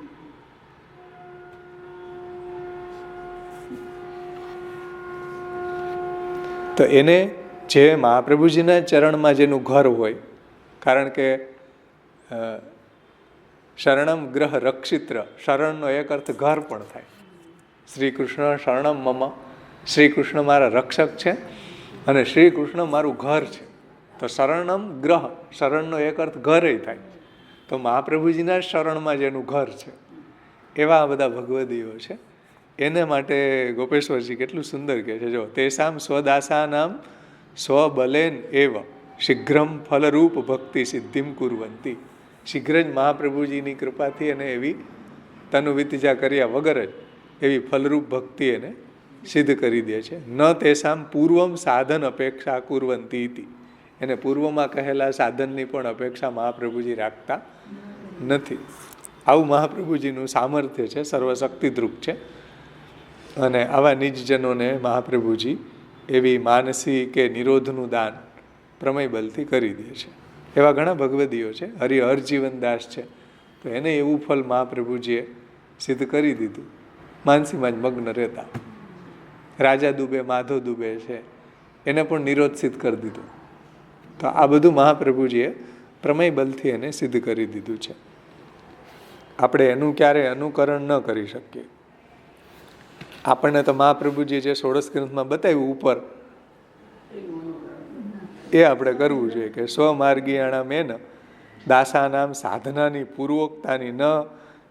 તો એને જે મહાપ્રભુજીના ચરણમાં જેનું ઘર હોય, કારણ કે શરણમ ગ્રહ રક્ષિત્ર, શરણનો એક અર્થ ઘર પણ થાય. શ્રી કૃષ્ણ શરણમ મમ, શ્રી કૃષ્ણ મારા રક્ષક છે અને શ્રી કૃષ્ણ મારું ઘર છે. તો શરણમ ગ્રહ, શરણનો એક અર્થ ઘરે થાય. તો મહાપ્રભુજીના શરણમાં જેનું ઘર છે એવા બધા ભગવદીઓ છે. એને માટે ગોપેશ્વરજી કેટલું સુંદર કહે છે, જો, તેસામ સ્વદાસાનામ સ્વબલેન એવ શીઘ્રમ ફલરૂપ ભક્તિ સિદ્ધિમ કુર્વંતી. શીઘ્ર જ મહાપ્રભુજીની કૃપાથી અને એવી તનુવિતિજા કર્યા વગર જ એવી ફલરૂપ ભક્તિ એને સિદ્ધ કરી દે છે. ન તેસામ પૂર્વમ સાધન અપેક્ષા કુર્વંતી ઇતિ. એને પૂર્વમાં કહેલા સાધનની પણ અપેક્ષા મહાપ્રભુજી રાખતા નથી. આવું મહાપ્રભુજીનું સામર્થ્ય છે, સર્વશક્તિદ્રુપ છે. અને આવા નિજજનોને મહાપ્રભુજી એવી માનસી કે નિરોધનું દાન પ્રમેય બલથી કરી દે છે. એવા ઘણા ભગવદીઓ છે. હરિહરજીવનદાસ છે, તો એને એવું ફલ મહાપ્રભુજીએ સિદ્ધ કરી દીધું, માનસીમાં જ મગ્ન રહેતા. રાજા દુબે, માધવ દુબે છે, એને પણ નિરોધ સિદ્ધ કરી દીધો. તો આ બધું મહાપ્રભુજીએ પ્રમેય બલથી એને સિદ્ધ કરી દીધું છે. આપણે એનું ક્યારેય અનુકરણ ન કરી શકીએ. આપણને તો મહાપ્રભુજીએ જે ષોડશ ગ્રંથમાં બતાવ્યું ઉપર, એ આપણે કરવું જોઈએ કે સ્વમાર્ગીયાણા મેન દાસાનામ સાધનાની પૂર્વોક્તાની ન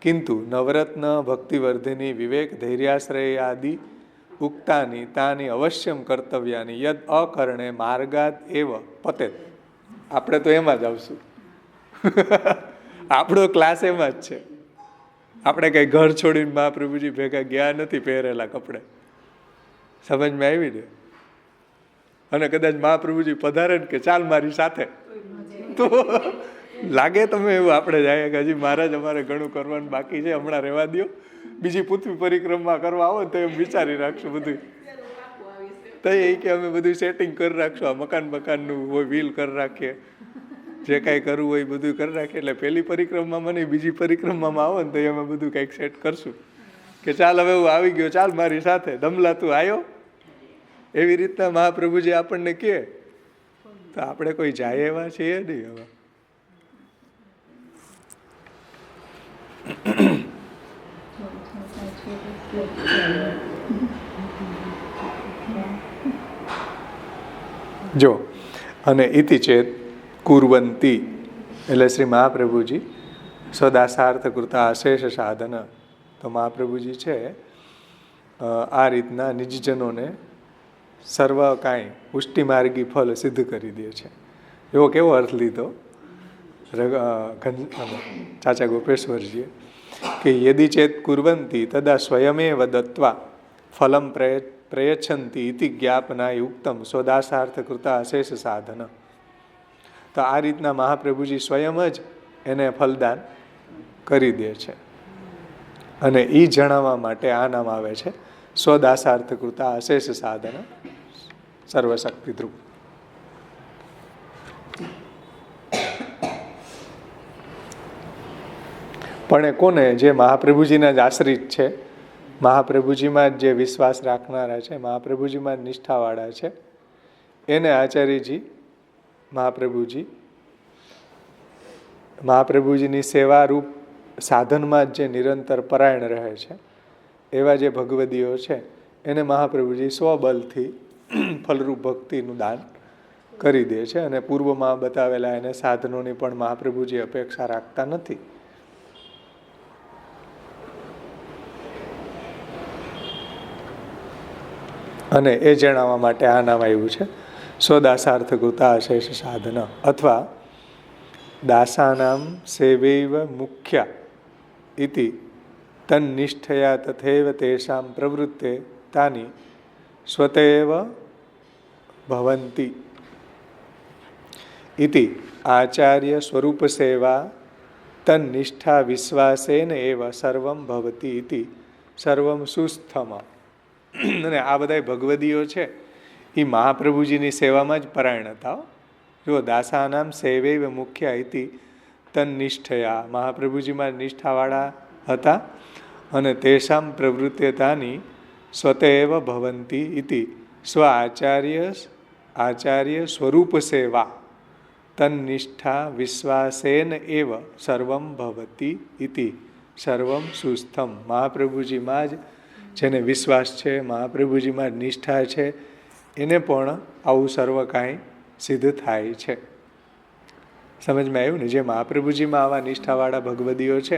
કિંતુ નવરત્ન ભક્તિવર્ધિની વિવેક ધૈર્યાશ્રય આદિ ઉક્તાની તાની અવશ્યમ કર્તવ્યાની યદ અકરણે માર્ગાદ એવ પતેત. આપણે તો એમાં જ આવશું. આપણો ક્લાસ એમાં જ છે. આપણે કઈ ઘર છોડીને મહાપ્રભુજી ભેગા ગયા નથી પહેરેલા કપડે. સમજમાં આવી ને? અને કદાચ મહાપ્રભુજી પધારે ને કે ચાલ મારી સાથે, તો લાગે તમે એવું આપણે જાય કે હજી મહારાજ અમારે ઘણું કરવાનું બાકી છે, હમણાં રહેવા દો, બીજી પૃથ્વી પરિક્રમા કરવા આવો તો એમ વિચારી રાખશું બધું. તો એ કે અમે બધું સેટિંગ કરી રાખશું, આ મકાનનું હોય વ્હીલ કરી રાખીએ, જે કાંઈ કરવું હોય બધું કરી રાખીએ. એટલે પહેલી પરિક્રમામાં નહીં, બીજી પરિક્રમામાં આવો ને તો અમે બધું કંઈક સેટ કરશું કે ચાલ હવે હું આવી ગયો, ચાલ મારી સાથે, દમલા તું આવ્યો. એવી રીતના મહાપ્રભુજી આપણને કહે તો આપણે કોઈ જાય એવા છીએ નહીં. હવે જો અને ઇતિ ચેત કુર્વંતી એટલે શ્રી મહાપ્રભુજી સદાસાર્થ કૃતા અશેષ સાધન. તો મહાપ્રભુજી છે આ રીતના નિજજનોને સર્વ કાંઈ પુષ્ટિમાર્ગી ફલ સિદ્ધ કરી દે છે. એવો કેવો અર્થ લીધો ચાચા ગોપેશ્વરજીએ કે યદિ ચેત કુર્વંતી તદા સ્વયમેવ દત્વા ફલમ પ્રયચ્છંતી ઇતિ જ્ઞાપના યુક્તમ સ્વદાસાર્થ કૃતા અશેષ સાધન. તો આ રીતના મહાપ્રભુજી સ્વયં જ એને ફલદાન કરી દે છે અને એ જણાવવા માટે આ નામ આવે છે સ્વદાસાર્થ કૃતા અશેષ સાધન સર્વશક્તિ ધ્રુવ. પણ એ કોને? જે મહાપ્રભુજીના જ આશ્રિત છે, મહાપ્રભુજીમાં જ જે વિશ્વાસ રાખનારા છે, મહાપ્રભુજીમાં જ નિષ્ઠાવાળા છે, એને આચાર્યજી મહાપ્રભુજીની સેવારૂપ સાધનમાં જ જે નિરંતર પરાયણ રહે છે એવા જે ભગવદીઓ છે એને મહાપ્રભુજી સ્વબલથી ફલરૂપ ભક્તિનું દાન કરી દે છે. અને પૂર્વમાં બતાવેલા એને સાધનોની પણ મહાપ્રભુજી અપેક્ષા રાખતા નથી. અને એ જણાવવા માટે આ નામ આવ્યું છે સ્વદાસાર્થ કૃતા અશેષ સાધન. અથવા દાસાનામ સેવૈવ મુખ્યા ઇતિ તન્નિષ્ઠયા તથૈવ તેષાં પ્રવૃત્તે તાની સ્વતેવ ભવંતી ઇતિ આચાર્ય સ્વરૂપ સેવા તન્નિષ્ઠા વિશ્વાસેન એવ સર્વમ ભવતી ઇતિ સર્વમ સુસ્થમ. અને આ બધા ભગવદીઓ છે એ મહાપ્રભુજીની સેવામાં જ પરાયણ હતા. જો દાસાનામ સેવૈવ મુખ્ય ઇતિ તન્નિષ્ઠયા, મહાપ્રભુજીમાં નિષ્ઠાવાળા હતા અને તેષામ પ્રવૃત્યતાની સ્વતેવ ભવંતી ઇતિ સ્વ આચાર્ય સ્વરૂપ સેવા તન્નિષ્ઠા વિશ્વાસેન એવ સર્વમ ભવતી ઇતિ સર્વમ સુસ્થમ. મહાપ્રભુજીમાં જ જેને વિશ્વાસ છે, મહાપ્રભુજીમાં જ નિષ્ઠા છે, એને પણ આવું સર્વ કાંઈ સિદ્ધ થાય છે. સમજમાં આવ્યું ને? જે મહાપ્રભુજીમાં આવા નિષ્ઠાવાળા ભગવદીઓ છે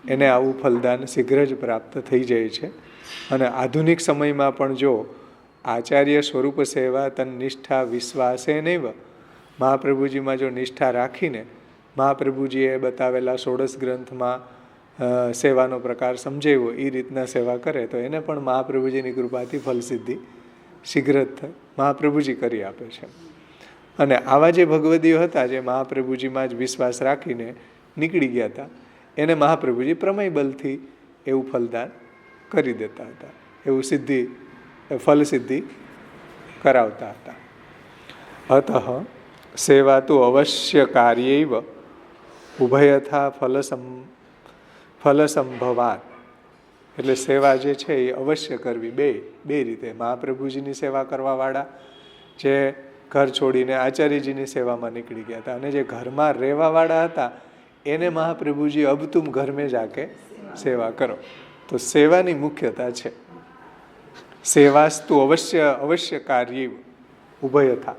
એને આવું ફલદાન શીઘ્ર જ પ્રાપ્ત થઈ જાય છે. અને આધુનિક સમયમાં પણ જો આચાર્ય સ્વરૂપ સેવા તન્નિષ્ઠા વિશ્વાસે નૈવ, મહાપ્રભુજીમાં જો નિષ્ઠા રાખીને મહાપ્રભુજીએ બતાવેલા 16 ગ્રંથમાં સેવાનો પ્રકાર સમજાવ્યો એ રીતના સેવા કરે તો એને પણ મહાપ્રભુજીની કૃપાથી ફલસિદ્ધિ શીઘ્ર મહાપ્રભુજી કરી આપે છે. અને આવા જે ભગવદીઓ હતા જે મહાપ્રભુજીમાં જ વિશ્વાસ રાખીને નીકળી ગયા હતા એને મહાપ્રભુજી પ્રમેય બલથી એવું ફલદાન કરી દેતા હતા, એવું ફલસિદ્ધિ કરાવતા હતા. અતઃ સેવા તો અવશ્ય કાર્યૈવ ઉભયથા ફલસંભવાત. એટલે સેવા જે છે એ અવશ્ય કરવી બે રીતે. મહાપ્રભુજીની સેવા કરવાવાળા જે ઘર છોડીને આચાર્યજીની સેવામાં નીકળી ગયા હતા અને જે ઘરમાં રહેવાવાળા હતા એને મહાપ્રભુજી અબ તુમ ઘર મેં જાકે સેવા કરો. તો સેવાની મુખ્યતા છે. સેવાસ્તુ અવશ્ય કાર્ય ઉભયથા,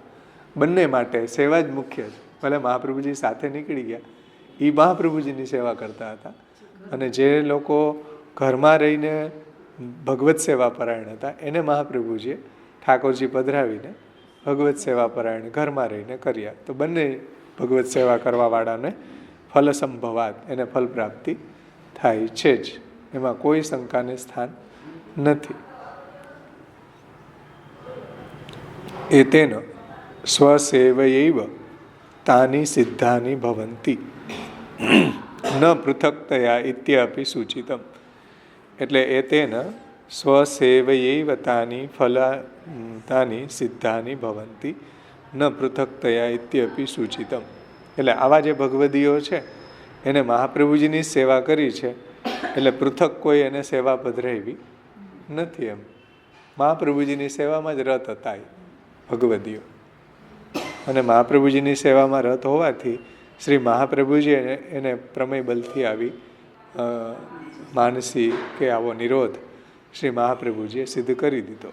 બંને માટે સેવા જ મુખ્ય છે. ભલે મહાપ્રભુજી સાથે નીકળી ગયા એ મહાપ્રભુજીની સેવા કરતા હતા અને જે લોકો ઘરમાં રહીને ભગવત સેવા પરાયણ હતા એને મહાપ્રભુજીએ ઠાકોરજી પધરાવીને ભગવત સેવા પરાયણ ઘરમાં રહીને કર્યા. તો બંને ભગવત સેવા કરવાવાળાને ફલ સંભવાત, એને ફલ પ્રાપ્તિ થાય છે જ, એમાં કોઈ શંકાને સ્થાન નથી. એતેન સ્વસેવયૈવ તાની સિદ્ધાની ભવંતી ન પૃથક્તયા ઇત્યાપી સૂચિતમ. એટલે એ તેન સ્વસેવયૈવ તાની ફલાની સિદ્ધાની ભવંતી ન પૃથક્તયા ઇત્યપી સૂચિતમ. એટલે આવા જે ભગવદીઓ છે એને મહાપ્રભુજીની સેવા કરી છે, એટલે પૃથક કોઈ એને સેવા પધરાવી નથી. એમ મહાપ્રભુજીની સેવામાં જ રત હતા એ ભગવદીઓ, અને મહાપ્રભુજીની સેવામાં રત હોવાથી શ્રી મહાપ્રભુજી એને પ્રમેય બલથી આવી માનસી કે આવો નિરોધ શ્રી મહાપ્રભુજીએ સિદ્ધ કરી દીધો.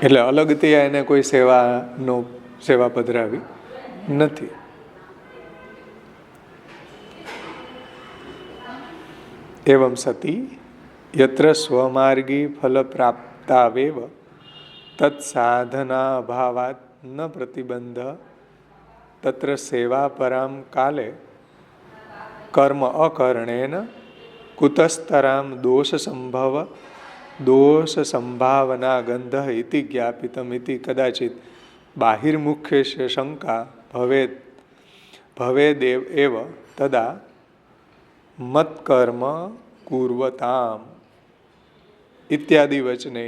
એટલે અલગથી એને કોઈ સેવા પધરાવી નથી. એવં સતી યત્ર સ્વમાર્ગી ફલ પ્રાપ્તાવેવ તત્સાધના અભાવાત ન પ્રતિબંધ તત્ર સેવા પરામ કાલે કર્મ અકર્ણેન કુતસ્તરામ દોષ સંભાવના ગંધ ઇતિ જ્ઞાપિતમ ઇતિ કદાચિત બાહિર્મુખ્ય શંકા ભવેદેવ એવ તદા મત્કર્મ કુર્વતામ ઇત્યાદિ વચને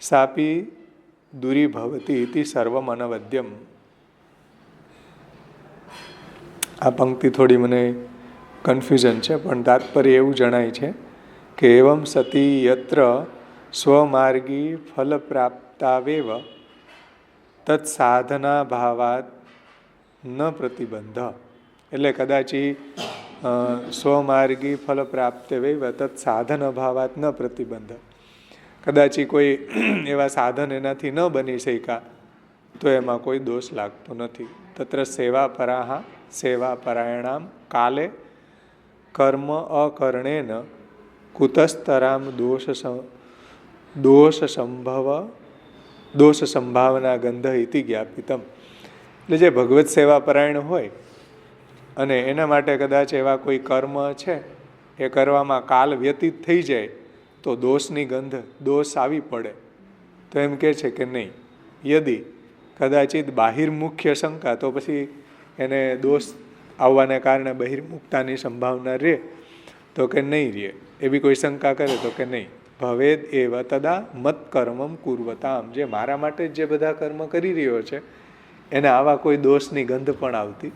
સાપી દૂરીભવતી ઇતિ સર્વમ અનવદ્યમ. આ પંક્તિ થોડી મને કન્ફ્યુઝન છે, પણ તાત્પર્ય એવું જણાય છે કે એવમ સતી યત્ર સ્વમાર્ગી ફલ પ્રાપ્તાવેવ તત્સાધના ભાવાત ન પ્રતિબંધ. એટલે કદાચી સ્વમાર્ગી ફલ પ્રાપ્તવેવ તત્સાધન અભાવાત ન પ્રતિબંધ. કદાચી કોઈ એવા સાધન એનાથી ન બની શક્યા તો એમાં કોઈ દોષ લાગતો નથી. તત્ર સેવા પરાયણામ કાલે કર્મ અકર્ણેન કુતસ્તરામ દોષ સંભાવના ગંધ ઇતિ જ્ઞાપિતમ. એટલે જે ભગવત સેવા પરાયણ હોય અને એના માટે કદાચ એવા કોઈ કર્મ છે એ કરવામાં કાલ વ્યતીત થઈ જાય તો દોષની ગંધ, દોષ આવી પડે. તો એમ કહે છે કે નહીં, યદિ કદાચિત બાહિર્મુખ્ય શંકા, તો પછી એને દોષ આવવાને કારણે બહિર્મુખતાની સંભાવના રહે તો કે નહીં રહે. એવી કોઈ શંકા કરે તો કે નહીં. ભવેદ એવ તદા મત કર્મમ કુર્વતામ. જે મારા માટે જે બધા કર્મ કરી રહ્યો છે એને આવા કોઈ દોષની ગંધ પણ આવતી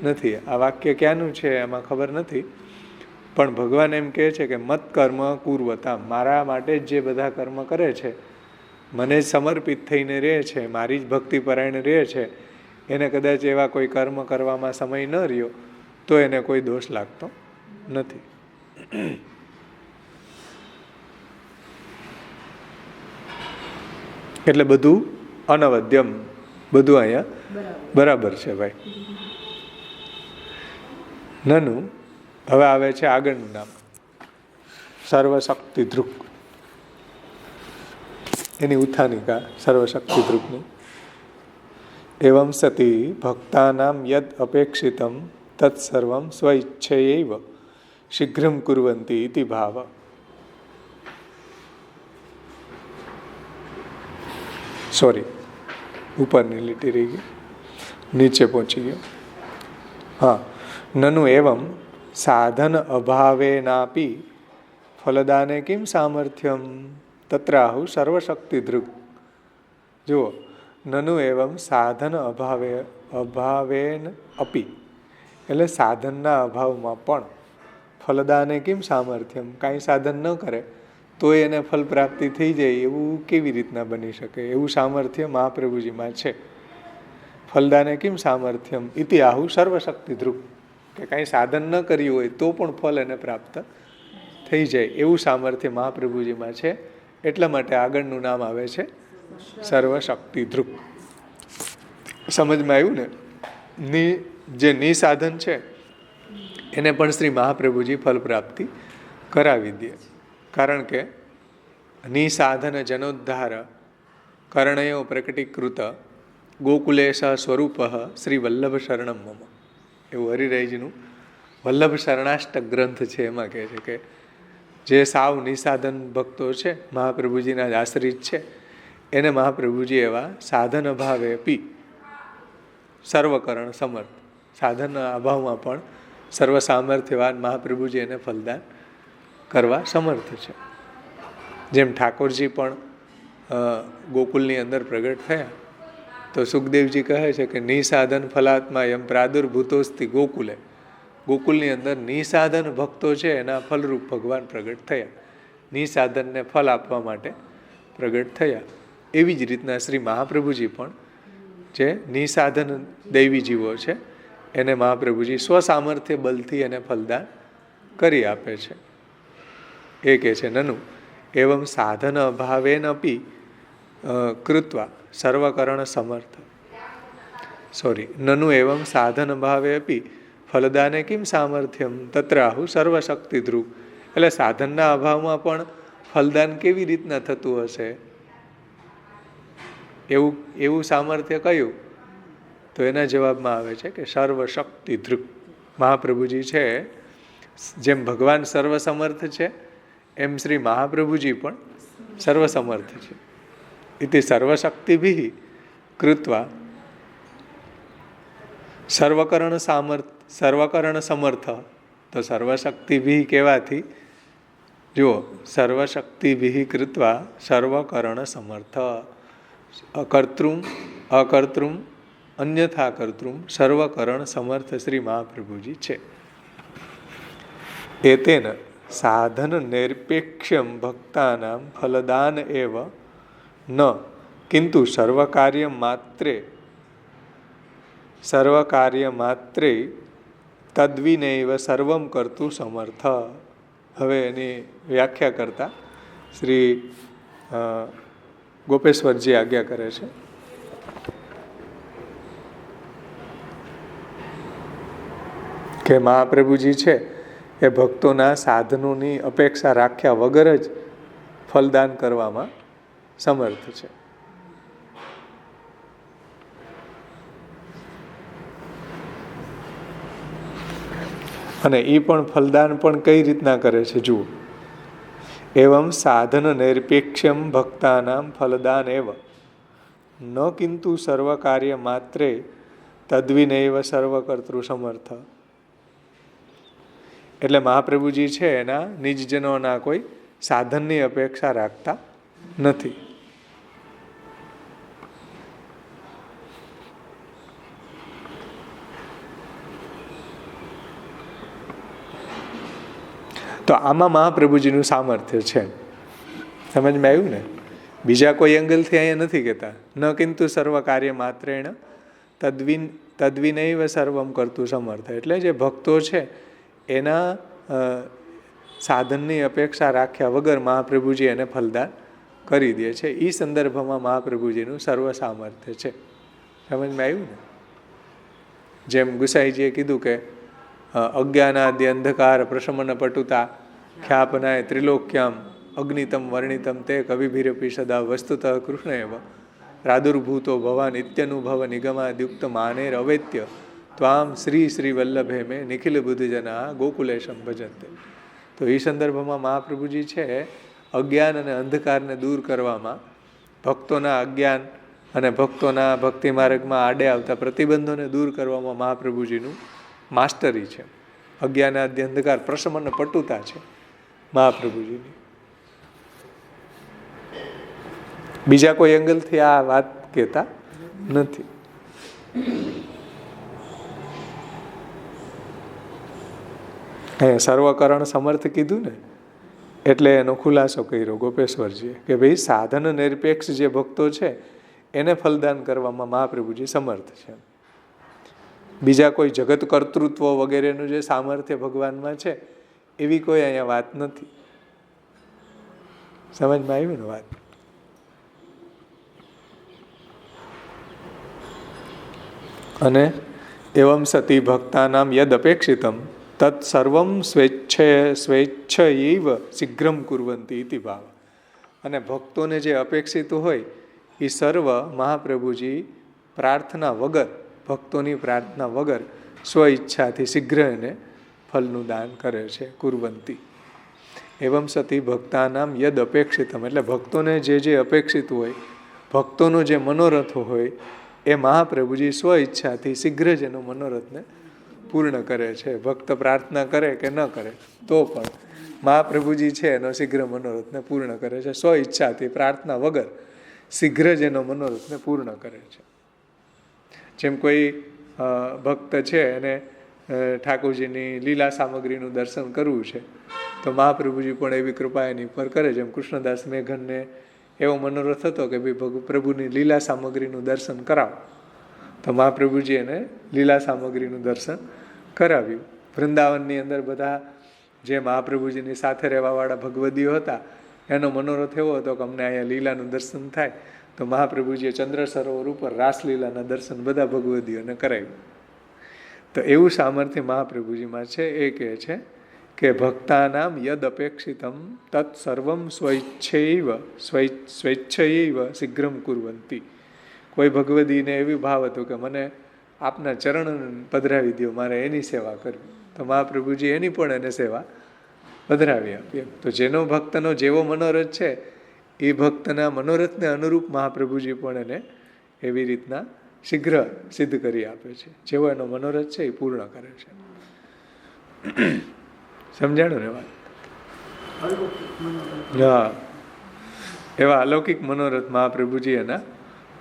નથી. આ વાક્ય ક્યાંનું છે એમાં ખબર નથી, પણ ભગવાન એમ કહે છે કે મત કર્મ કુર્વતામ. મારા માટે જ જે બધા કર્મ કરે છે, મને જ સમર્પિત થઈને રહે છે, મારી જ ભક્તિપરાયણ રહે છે, એને કદાચ એવા કોઈ કર્મ કરવામાં સમય ન રહ્યો તો એને કોઈ દોષ લાગતો નથી. એટલે બધું અનવદ્યમ, બધું અહીંયા બરાબર છે ભાઈ. નનું હવે આવે છે આગળનું નામ સર્વશક્તિ ધ્રુક. એની ઉત્થાનિકા સર્વશક્તિ ધ્રુકની. એવં સતી ભક્તાનામ યદ અપેક્ષિતમ તત્સર્વમ સ્વઈચ્છયૈવ શીઘ્રમ કુર્વન્તિ ઇતિ ભાવ. સોરી, ઉપરની લીટી રહી ગઈ, નીચે પહોંચી ગયો. હા, નનુ એવં સાધન અભાવેનાપી ફલદાને કિમ સામર્થ્યમ તત્રાહુ સર્વશક્તિ ધ્રુક. જુઓ, નનુ એવં સાધન અભાવેન અપી, એટલે સાધનના અભાવમાં પણ ફલદાને કિમ સામર્થ્યમ, કાંઈ સાધન ન કરે તો એને ફલ પ્રાપ્તિ થઈ જાય એવું કેવી રીતના બની શકે? એવું સામર્થ્ય મહાપ્રભુજીમાં છે. ફલદાને કિમ સામર્થ્યમ ઇતિ આહુ સર્વશક્તિ ધ્રુક, કે કાંઈ સાધન ન કર્યું હોય તો પણ ફલ એને પ્રાપ્ત થઈ જાય એવું સામર્થ્ય મહાપ્રભુજીમાં છે. એટલા માટે આગળનું નામ આવે છે સર્વશક્તિ ધ્રુક. સમજમાં આવ્યું ને? જે નિસાધન છે એને પણ શ્રી મહાપ્રભુજી ફલ પ્રાપ્તિ કરાવી દે. કારણ કે નિસાધન જનોદ્ધાર કર્ણયો પ્રકટીકૃત ગોકુલેશ સ્વરૂપ શ્રી વલ્લભ શરણમ મમ, એવું હરિરાયજીનું વલ્લભ શરણાષ્ટક ગ્રંથ છે. એમાં કહે છે કે જે સાવ નિસાધન ભક્તો છે, મહાપ્રભુજીના જ આશ્રિત છે, એને મહાપ્રભુજી એવા સાધન અભાવે પી સર્વકરણ સમર્થ, સાધનના અભાવમાં પણ સર્વ સામર્થ્યવાન મહાપ્રભુજી એને ફલદાન કરવા સમર્થ છે. જેમ ઠાકોરજી પણ ગોકુલની અંદર પ્રગટ થયા તો સુખદેવજી કહે છે કે નિસાધન ફલાત્મા એમ પ્રાદુર્ભૂતોસ્તિ ગોકુલે. ગોકુલની અંદર નિસાધન ભક્તો છે એના ફલરૂપ ભગવાન પ્રગટ થયા, નિસાધનને ફલ આપવા માટે પ્રગટ થયા. એવી જ રીતના શ્રી મહાપ્રભુજી પણ જે નિસાધન દૈવી જીવો છે એને મહાપ્રભુજી સ્વસામર્થ્ય બલથી એને ફલદાન કરી આપે છે. એ કહે છે નનુ એવમ સાધન અભાવેન અપી કૃત્વા સર્વકરણ સમર્થ નનુ એવમ સાધન અભાવે અપી ફલદાને કિમ સામર્થ્યમ તત્રાહુ સર્વશક્તિ ધ્રુવ. એટલે સાધનના અભાવમાં પણ ફલદાન કેવી રીતના થતું હશે? એવું સામર્થ્ય કયું? તો એના જવાબમાં આવે છે કે સર્વશક્તિ ધ્રુવ. મહાપ્રભુજી છે, જેમ ભગવાન સર્વસમર્થ છે એમ શ્રી મહાપ્રભુજી પણ સર્વસમર્થ છે. ઇતિ સર્વશક્તિભિ કૃત્વા સર્વકરણ સમર્થ. તો સર્વશક્તિભિ કહેવાથી જુઓ, સર્વશક્તિભિ કૃત્વા સર્વકરણ સમર્થ. અકર્તૃમ અન્યથા કર્તૃમ સર્વકરણ સમર્થ શ્રી મહાપ્રભુજી છે. એતેન સાધન નિરપેક્ષ્યમ ભક્તાનામ ફલદાન એવ ન કિંતુ સર્વકાર્ય માત્રે તદ્વિનૈવ સર્વમ કર્તું સમર્થ. હવે એની વ્યાખ્યા કરતા શ્રી ગોપેશ્વરજી આજ્ઞા કરે છે કે મહાપ્રભુજી છે એ ભક્તોના સાધનોની અપેક્ષા રાખ્યા વગર જ ફલદાન કરવામાં સમર્થ છે. અને એ પણ ફલદાન પણ કઈ રીતના કરે છે જુઓ. એવમ સાધન નિરપેક્ષ્યમ ભક્તાનામ ફલદાન એવ ન કિંતુ સર્વકાર્ય માત્રે તદ્વિનૈવ સર્વકર્તૃ સમર્થ. એટલે મહાપ્રભુજી છે એના નિજજનોના કોઈ સાધનની અપેક્ષા રાખતા નથી. તો આમાં મહાપ્રભુજીનું સામર્થ્ય છે. સમજમાં આવ્યું ને? બીજા કોઈ એંગલથી અહીંયા નથી કહેતા. ન કિંતુ સર્વ કાર્ય માત્રેણ તદ્વિનૈવ સર્વમ કરતું સમર્થ. એટલે જે ભક્તો છે એના સાધનની અપેક્ષા રાખ્યા વગર મહાપ્રભુજી એને ફલદાન કરી દે છે. એ સંદર્ભમાં મહાપ્રભુજીનું સર્વ સામર્થ્ય છે. સમજમાં આવ્યું ને? જેમ ગુસાઈજીએ કીધું કે અજ્ઞાનાદિ અંધકાર પ્રશમન પટુતા ખ્યાપનાય ત્રિલોક્યામ અગ્નિતમ વર્ણિતમ તે કવિભીરપી સદા વસ્તુતઃ કૃષ્ણ એવ પ્રાદુર્ભૂતો ભવાન ઇત્યનુભવ નિગમાદ્યુક્ત માનેર અવૈત્ય ત્વામ શ્રી શ્રી વલ્લભે મેં નિખિલ બુદ્ધજના ગોકુલેશમ ભજંતે. તો એ સંદર્ભમાં મહાપ્રભુજી છે અજ્ઞાન અને અંધકારને દૂર કરવામાં, ભક્તોના અજ્ઞાન અને ભક્તોના ભક્તિ માર્ગમાં આડે આવતા પ્રતિબંધોને દૂર કરવામાં મહાપ્રભુજીનું માસ્ટરી છે. અજ્ઞાનાદ્ય અંધકાર પ્રશમન પટુતા છે મહાપ્રભુજીની. બીજા કોઈ એંગલથી આ વાત કહેતા નથી. સર્વકરણ સમર્થ કીધું ને એટલે એનો ખુલાસો કર્યો ગોપેશ્વરજીએ કે ભાઈ સાધન નિરપેક્ષ જે ભક્તો છે એને ફલદાન કરવામાં મહાપ્રભુજી સમર્થ છે. બીજા કોઈ જગત કર્તૃત્વ વગેરેનું જે સામર્થ્ય ભગવાનમાં છે એવી કોઈ અહીંયા વાત નથી. સમજમાં આવ્યું ને વાત? અને એવમ સતી ભક્તાનામ યદ અપેક્ષિતમ તત્ સર્વમ સ્વેચ્છયૈવ શીઘ્રમ કુર્વંતી ઇતિ ભાવ. અને ભક્તોને જે અપેક્ષિત હોય એ સર્વ મહાપ્રભુજી પ્રાર્થના વગર, ભક્તોની પ્રાર્થના વગર સ્વ ઈચ્છાથી શીઘ્ર એને ફલનું દાન કરે છે. કુર્વંતી એવમ સતી ભક્તાનામ યદ અપેક્ષિતમ. એટલે ભક્તોને જે અપેક્ષિત હોય, ભક્તોનો જે મનોરથ હોય એ મહાપ્રભુજી સ્વ ઈચ્છાથી શીઘ્ર જ એનો મનોરથને પૂર્ણ કરે છે. ભક્ત પ્રાર્થના કરે કે ન કરે તો પણ મહાપ્રભુજી છે એનો શીઘ્ર મનોરથને પૂર્ણ કરે છે. સ્વ ઈચ્છાથી, પ્રાર્થના વગર શીઘ્ર જ એનો મનોરથને પૂર્ણ કરે છે. જેમ કોઈ ભક્ત છે એને ઠાકોરજીની લીલા સામગ્રીનું દર્શન કરવું છે તો મહાપ્રભુજી પણ એવી કૃપા એની પર કરે. જેમ કૃષ્ણદાસ મેઘનને એવો મનોરથ હતો કે ભાઈ પ્રભુની લીલા સામગ્રીનું દર્શન કરાવો, તો મહાપ્રભુજી એને લીલા સામગ્રીનું દર્શન કરાવ્યું. વૃંદાવનની અંદર બધા જે મહાપ્રભુજીની સાથે રહેવાવાળા ભગવદીઓ હતા એનો મનોરથ એવો હતો કે અમને અહીંયા લીલાનું દર્શન થાય, તો મહાપ્રભુજીએ ચંદ્ર સરોવર ઉપર રાસલીલાના દર્શન બધા ભગવદીઓને કરાવ્યું. તો એવું સામર્થ્ય મહાપ્રભુજીમાં છે. એ કહે છે કે ભક્તાનામ યદ અપેક્ષિતમ તત્ સર્વમ સ્વૈચ્છયૈવ શીઘ્રમ કુર્વંતી. કોઈ ભગવદીને એવી ભાવ હતો કે મને આપના ચરણ પધરાવી દો, મારે એની સેવા કરવી, તો મહાપ્રભુજી એની પણ એને સેવા પધરાવી આપી. તો જેનો ભક્તનો જેવો મનોરથ છે એ ભક્તના મનોરથને અનુરૂપ મહાપ્રભુજી પણ એને એવી રીતના શીઘ્ર સિદ્ધ કરી આપે છે. જેવો એનો મનોરથ છે એ પૂર્ણ કરે છે. સમજાણું ને વાત? હા, એવા અલૌકિક મનોરથ મહાપ્રભુજી એના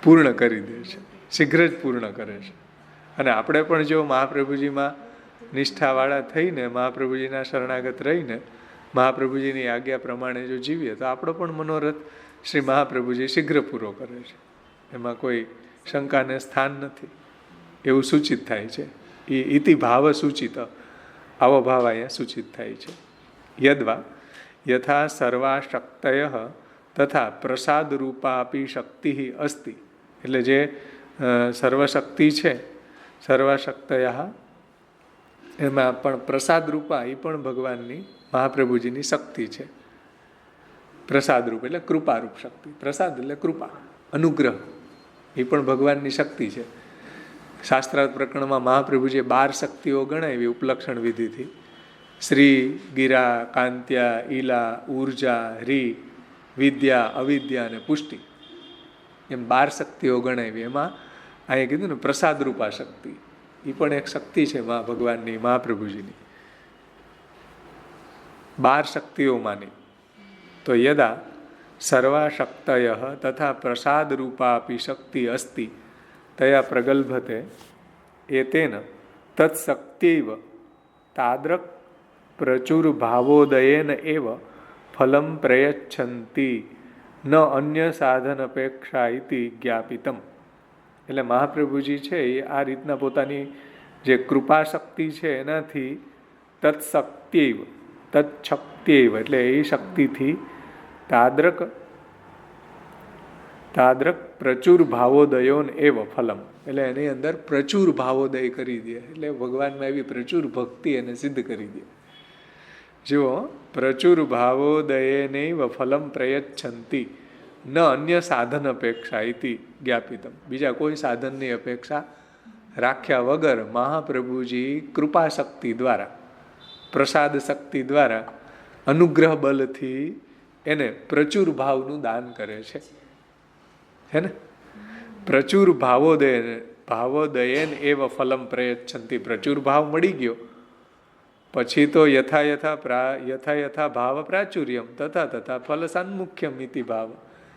પૂર્ણ કરી દે છે, શીઘ્ર જ પૂર્ણ કરે છે. અને આપણે પણ જો મહાપ્રભુજીમાં નિષ્ઠાવાળા થઈને, મહાપ્રભુજીના શરણાગત રહીને મહાપ્રભુજીની આજ્ઞા પ્રમાણે જો જીવીએ તો આપણો પણ મનોરથ શ્રી મહાપ્રભુજી શીઘ્ર પૂરો કરે છે. એમાં કોઈ શંકાને સ્થાન નથી, એવું સૂચિત થાય છે. એ ઇતિ ભાવ સૂચિત, આવો ભાવ અહીંયા સૂચિત થાય છે. યદ્વા યથા સર્વા શક્તય તથા પ્રસાદ રૂપાપી શક્તિ અસ્તિ. એટલે જે સર્વશક્તિ છે, સર્વશક્તય એમાં પણ પ્રસાદ રૂપા એ પણ ભગવાનની મહાપ્રભુજીની શક્તિ છે. પ્રસાદ રૂપ એટલે કૃપારૂપ શક્તિ. પ્રસાદ એટલે કૃપા, અનુગ્રહ, એ પણ ભગવાનની શક્તિ છે. શાસ્ત્રાર્થ પ્રકરણમાં મહાપ્રભુજીએ 12 શક્તિઓ ગણાવી ઉપલક્ષણ વિધિથી. શ્રી, ગિરા, કાંત્યા, ઈલા, ઉર્જા, રી, વિદ્યા, અવિદ્યા અને પુષ્ટિ, એમ 12 શક્તિઓ ગણાવી. એમાં અહીંયા કીધું ને પ્રસાદ રૂપા શક્તિ, એ પણ એક શક્તિ છે ભગવાનની, મહાપ્રભુજીની. 12 શક્તિઓમાંની. તો યદા સર્વાશક્તય તથા પ્રસાદ રૂપાપી શક્તિ અસ્તિ તયા પ્રગલ્ભતે એતેન તત્શક્ત્યૈવ તાદ્રક પ્રચુર ભાવોદયેન એવ ફલમ પ્રયચ્છન્તિ ન અન્ય સાધન અપેક્ષા ઇતિ જ્ઞાપિતમ. એટલે મહાપ્રભુજી છે એ આ રીતના પોતાની જે કૃપા શક્તિ છે એનાથી તત્શક્ત્યૈવ, તત્શક્ત્યૈવ એટલે એ શક્તિથી તાદ્રક પ્રચુર ભાવોદયોન એવ ફલમ, એટલે એની અંદર પ્રચુર ભાવોદય કરી દે. એટલે ભગવાનમાં એવી પ્રચુર ભક્તિ એને સિદ્ધ કરી દે. જુઓ, પ્રચુર ભાવોદયેનૈવ ફલમ પ્રયચ્છન્તિ ન અન્ય સાધન અપેક્ષા ઇતિ જ્ઞાપિતમ. બીજા કોઈ સાધનની અપેક્ષા રાખ્યા વગર મહાપ્રભુજી કૃપા શક્તિ દ્વારા, પ્રસાદ શક્તિ દ્વારા, અનુગ્રહ બલથી એને પ્રચુર ભાવનું દાન કરે છે. હે ને? પ્રચુર ભાવોદયેન એવ ફલમ પ્રયચ્છન્તિ. પ્રચુર ભાવ મળી ગયો પછી તો યથા યથા ભાવ પ્રાચુર્યમ તથા તથા ફલ સાન્મુખ્યમ ઇતિ ભાવ.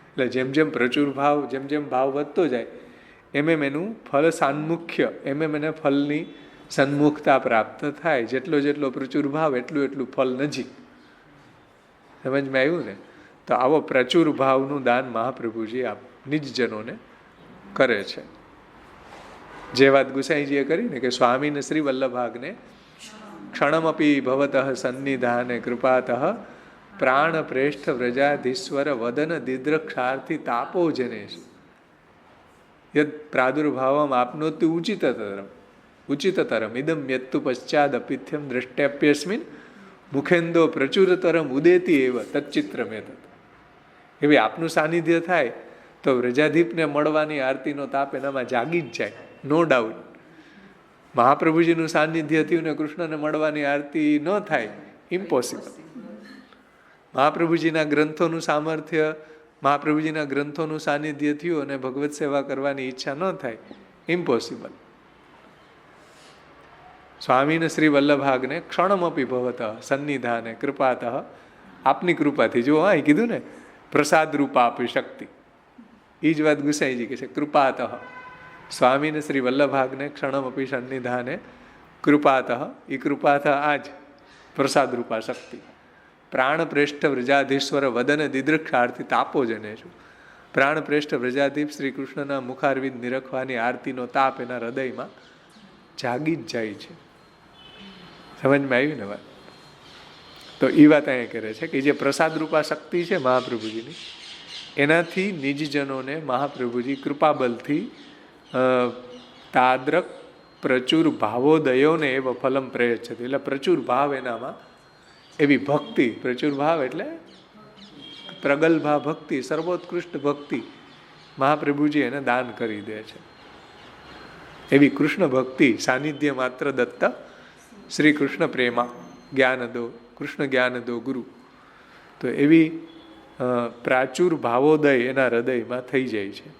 એટલે જેમ જેમ પ્રચુર ભાવ, જેમ જેમ ભાવ વધતો જાય એમ એનું ફલ સાન્મુખ્ય, એમ એને ફલની સન્મુખતા પ્રાપ્ત થાય. જેટલો જેટલો પ્રચુર ભાવ એટલું એટલું ફલ નજીક. સમજમાં આવ્યું ને? તો આવો પ્રચુર ભાવનું દાન મહાપ્રભુજી નિજજનોને કરે છે. જે વાત ગુસાઈજીએ કરી ને કે સ્વામીને શ્રી વલ્લભાગને ક્ષણમપી ભવતઃ સન્નિધાને કૃપાતઃ પ્રાણ પ્રેષ્ઠ વ્રજાધીશ્વર વદન દિદ્રક્ષાર્થી તાપો જનેશ યદ પ્રાદુર્ભાવમ આપનોતિ ઉચિતતરમ ઇદમ યત્તુ પશ્ચાદપિથ્યમ દ્રષ્ટ્યપ્યસ્મિન મુખેન્દો પ્રચુરતરમ ઉદેતી એવ તચ્ચિત્રમેત. એવી આપનું સાનિધ્ય થાય તો વ્રજાધીપને મળવાની આરતીનો તાપ એનામાં જાગી જ જાય, નો ડાઉટ. મહાપ્રભુજીનું સાનિધ્ય થયું ને કૃષ્ણને મળવાની આરતી ન થાય, ઇમ્પોસિબલ. મહાપ્રભુજીના ગ્રંથોનું સામર્થ્ય, મહાપ્રભુજીના ગ્રંથોનું સાનિધ્ય થયું અને ભગવત સેવા કરવાની ઈચ્છા ન થાય, ઇમ્પોસિબલ. સ્વામીને શ્રી વલ્લભાગને ક્ષણમપી ભવત સન્નિધાને કૃપાતઃ, આપની કૃપાથી. જો હા એ કીધું ને, પ્રસાદ રૂપા આપી શક્તિ. એ જ વાત ગુસાઈજી કહે છે, કૃપાતઃ. સ્વામીને શ્રી વલ્લભાગને ક્ષણમપી સન્નિધાને કૃપાતઃ, એ કૃપાતઃ આજ પ્રસાદ રૂપા શક્તિ. પ્રાણપ્રેષ્ઠ વ્રજાધીશ્વર વદન દિદૃક્ષાર્થી તાપો જને છું. પ્રાણપ્રેષ્ઠ વ્રજાધીપ શ્રી કૃષ્ણના મુખારવિંદ નિરખવાની આરતીનો તાપ એના હૃદયમાં જાગી જ જાય છે. સમજમાં આવ્યું ને વાત? તો એ વાત અહીંયા કરે છે કે જે પ્રસાદ રૂપા શક્તિ છે મહાપ્રભુજીની, એનાથી નિજજનોને મહાપ્રભુજી કૃપાબલથી તાદ્રક પ્રચુર ભાવોદયોને એવ ફલમ પ્રયચ્છતિ. એટલે પ્રચુર ભાવ એનામાં, એવી ભક્તિ, પ્રચુર ભાવ એટલે પ્રગલ્ભા ભક્તિ, સર્વોત્કૃષ્ટ ભક્તિ મહાપ્રભુજી એને દાન કરી દે છે. એવી કૃષ્ણ ભક્તિ સાનિધ્ય માત્ર દત્ત શ્રી કૃષ્ણ પ્રેમા જ્ઞાન દો, કૃષ્ણ જ્ઞાન દો ગુરુ. તો એવી પ્રાચુર ભાવોદય એના હૃદયમાં થઈ જાય છે.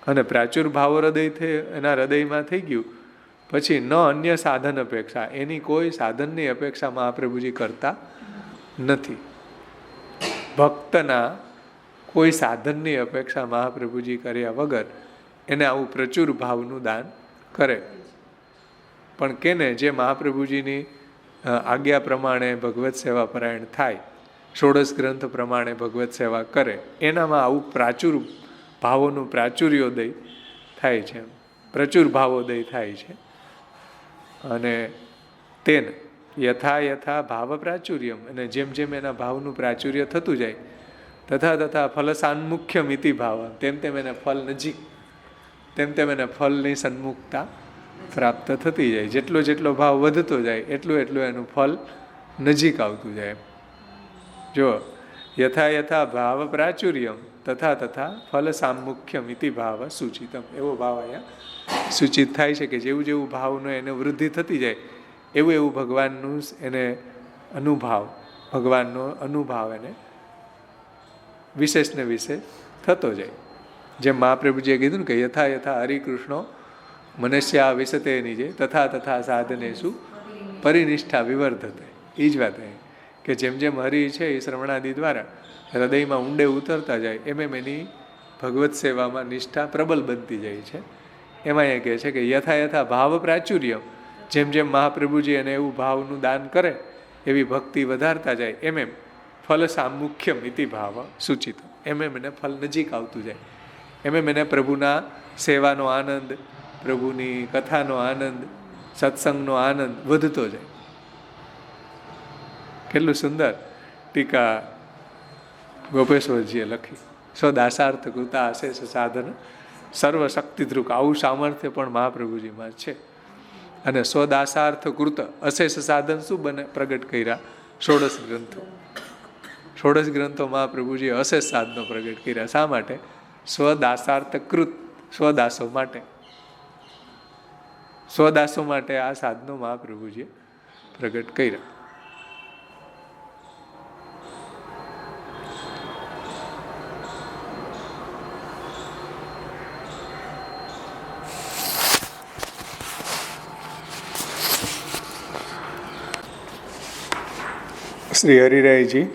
અને પ્રાચુર ભાવો એના હૃદયમાં થઈ ગયું પછી ન અન્ય સાધન અપેક્ષા, એની કોઈ સાધનની અપેક્ષા મહાપ્રભુજી કરતા નથી. ભક્તના કોઈ સાધનની અપેક્ષા મહાપ્રભુજી કર્યા વગર એને આવું પ્રચુર ભાવનું દાન કરે. પણ કેને જે મહાપ્રભુજીની આજ્ઞા પ્રમાણે ભગવત સેવા પરાયણ થાય, ષોડશ ગ્રંથ પ્રમાણે ભગવત સેવા કરે, એનામાં આવું પ્રાચુર ભાવોનું પ્રાચુર્યોદય થાય છે, પ્રચુર ભાવોદય થાય છે. અને તેને યથા યથા ભાવ પ્રાચુર્યમ, અને જેમ જેમ એના ભાવનું પ્રાચુર્ય થતું જાય, તથા તથા ફલ સાન્મુખ્યમ ઇતિ ભાવ, તેમ તેમ એને ફલ નજીક, તેમ તેમ એને ફલની સન્મુખતા પ્રાપ્ત થતી જાય. જેટલો જેટલો ભાવ વધતો જાય એટલું એટલું એનું ફલ નજીક આવતું જાય. જો યથા યથા ભાવ પ્રાચુર્યમ તથા તથા ફલ સામુખ્યમ ઇતિ ભાવ સૂચિતમ, એવો ભાવ અહીંયા સૂચિત થાય છે કે જેવું જેવું ભાવનો એને વૃદ્ધિ થતી જાય એવું એવું ભગવાનનું એને અનુભાવ, ભગવાનનો અનુભાવ એને વિશેષ ને વિશેષ થતો જાય. જેમ મહાપ્રભુજીએ કીધું ને કે યથા યથા હરિકૃષ્ણો મનુષ્યા વિશતે નીજે તથા તથા સાધનેસુ પરિનિષ્ઠા વિવર્ધતે. એ જ વાત કે જેમ જેમ હરિ છે એ શ્રવણાદિ દ્વારા હૃદયમાં ઊંડે ઉતરતા જાય એમ એમ એની ભગવત સેવામાં નિષ્ઠા પ્રબલ બનતી જાય છે. એમાં એ કહે છે કે યથા યથા ભાવ પ્રાચુર્ય, જેમ જેમ મહાપ્રભુજી એને એવું ભાવનું દાન કરે, એવી ભક્તિ વધારતા જાય, એમ એમ ફલ સામુખ્યમ ઇતિ ભાવ સૂચિત, એમ એમ એને ફલ નજીક આવતું જાય, એમ એમ એને પ્રભુના સેવાનો આનંદ, પ્રભુની કથાનો આનંદ, સત્સંગનો આનંદ વધતો જાય. કેટલું સુંદર ટીકા ગોપેશ્વરજીએ લખી. સ્વદાસાર્થ કૃતા અશેષ સાધન સર્વશક્તિધ્રુક, આવું સામર્થ્ય પણ મહાપ્રભુજીમાં છે. અને સ્વદાસાર્થ કૃત અશેષ સાધન શું બને પ્રગટ કર્યા? ષોડશ ગ્રંથો. ષોડશ ગ્રંથો મહાપ્રભુજીએ અશેષ સાધનો પ્રગટ કર્યા. શા માટે? સ્વદાસાર્થ કૃત, સ્વદાસો માટે, સ્વદાસો માટે આ સાધનો મહાપ્રભુજીએ પ્રગટ કર્યા. શ્રી હરિરાયજી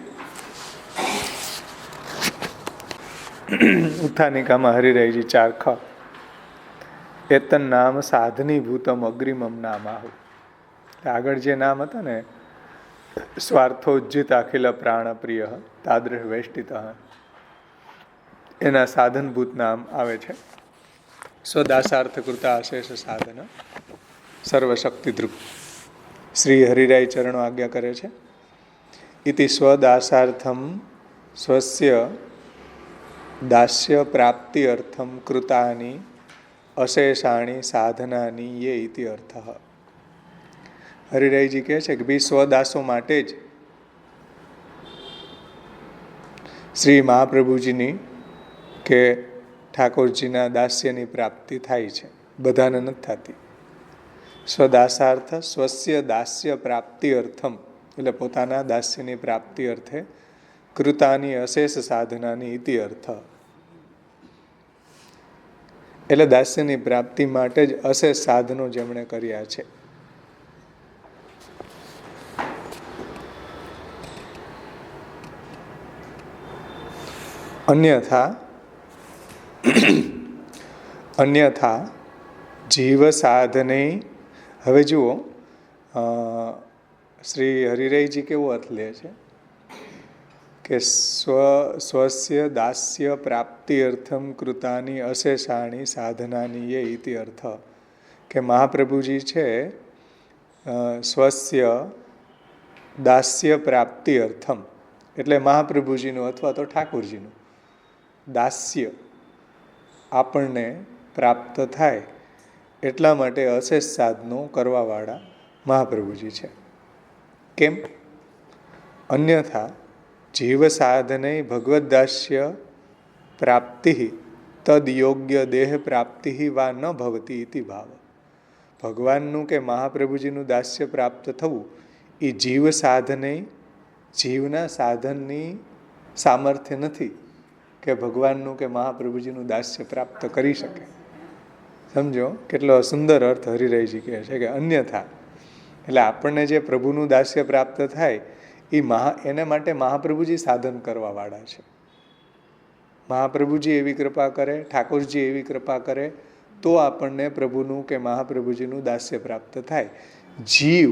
ઉત્થાનિકામાં હરિરાયજી 4ખ એતન નામ સાધનીભૂતમ અગ્રિમમ નામ આહુ. આગળ જે નામ હતા ને, સ્વાર્થોજ્જિત અખિલ પ્રાણ પ્રિય તાદૃશ વેષ્ટિત, એના સાધનભૂત નામ આવે છે સ્વદાસાર્થ કૃતા અશેષ સાધન સર્વશક્તિધૃક. શ્રી હરિરાય ચરણો આજ્ઞા કરે છે ઇતિ સ્વદાસાર્થમ સ્વસ્ય દાસ્ય પ્રાપ્તિ અર્થમ કૃતાની અશેષાણી સાધનાની યે ઇતિ અર્થ. હરિરાયજી કહે છે કે ભાઈ સ્વદાસો માટે જ શ્રી મહાપ્રભુજીની કે ઠાકોરજીના દાસ્યની પ્રાપ્તિ થાય છે, બધાને નથી થતી. સ્વદાસાર્થ સ્વસ્ય દાસ્ય પ્રાપ્તિ અર્થમ, એટલે પોતાના દાસ્યની પ્રાપ્તિ અર્થે કૃતાની અશેષ સાધનાની ઇતિ અર્થ, એટલે દાસ્યની પ્રાપ્તિ માટે જ અશેષ સાધનો જેમણે કર્યા છે. અન્યથા જીવ સાધને. હવે જુઓ, શ્રી હરિરાયજી કેવો અર્થ લે છે કે સ્વસ્ય દાસ્ય પ્રાપ્તિ અર્થમ કૃતાની અશેષાણી સાધનાની એ ઇતિ અર્થ. કે મહાપ્રભુજી છે સ્વસ્ય દાસ્ય પ્રાપ્તિ અર્થમ, એટલે મહાપ્રભુજીનું અથવા તો ઠાકોરજીનું દાસ્ય આપણને પ્રાપ્ત થાય એટલા માટે અશેષ સાધનો કરવાવાળા મહાપ્રભુજી છે. કેમ? અન્યથા જીવ સાધને ભગવદ્દાસ્ય પ્રાપ્તિ તદ યોગ્ય દેહ પ્રાપ્તિ વા ન ભવતી ઇતિ ભાવ. ભગવાનનું કે મહાપ્રભુજીનું દાસ્ય પ્રાપ્ત થવું એ જીવ સાધને, જીવના સાધનની સામર્થ્ય નથી કે ભગવાનનું કે મહાપ્રભુજીનું દાસ્ય પ્રાપ્ત કરી શકે. સમજો કેટલો સુંદર અર્થ હરિરાયજી કહે છે કે અન્યથા, એટલે આપણને જે પ્રભુનું દાસ્ય પ્રાપ્ત થાય એને માટે મહાપ્રભુજી સાધન કરવાવાળા છે. મહાપ્રભુજી એવી કૃપા કરે, ઠાકોરજી એવી કૃપા કરે તો આપણને પ્રભુનું કે મહાપ્રભુજીનું દાસ્ય પ્રાપ્ત થાય. જીવ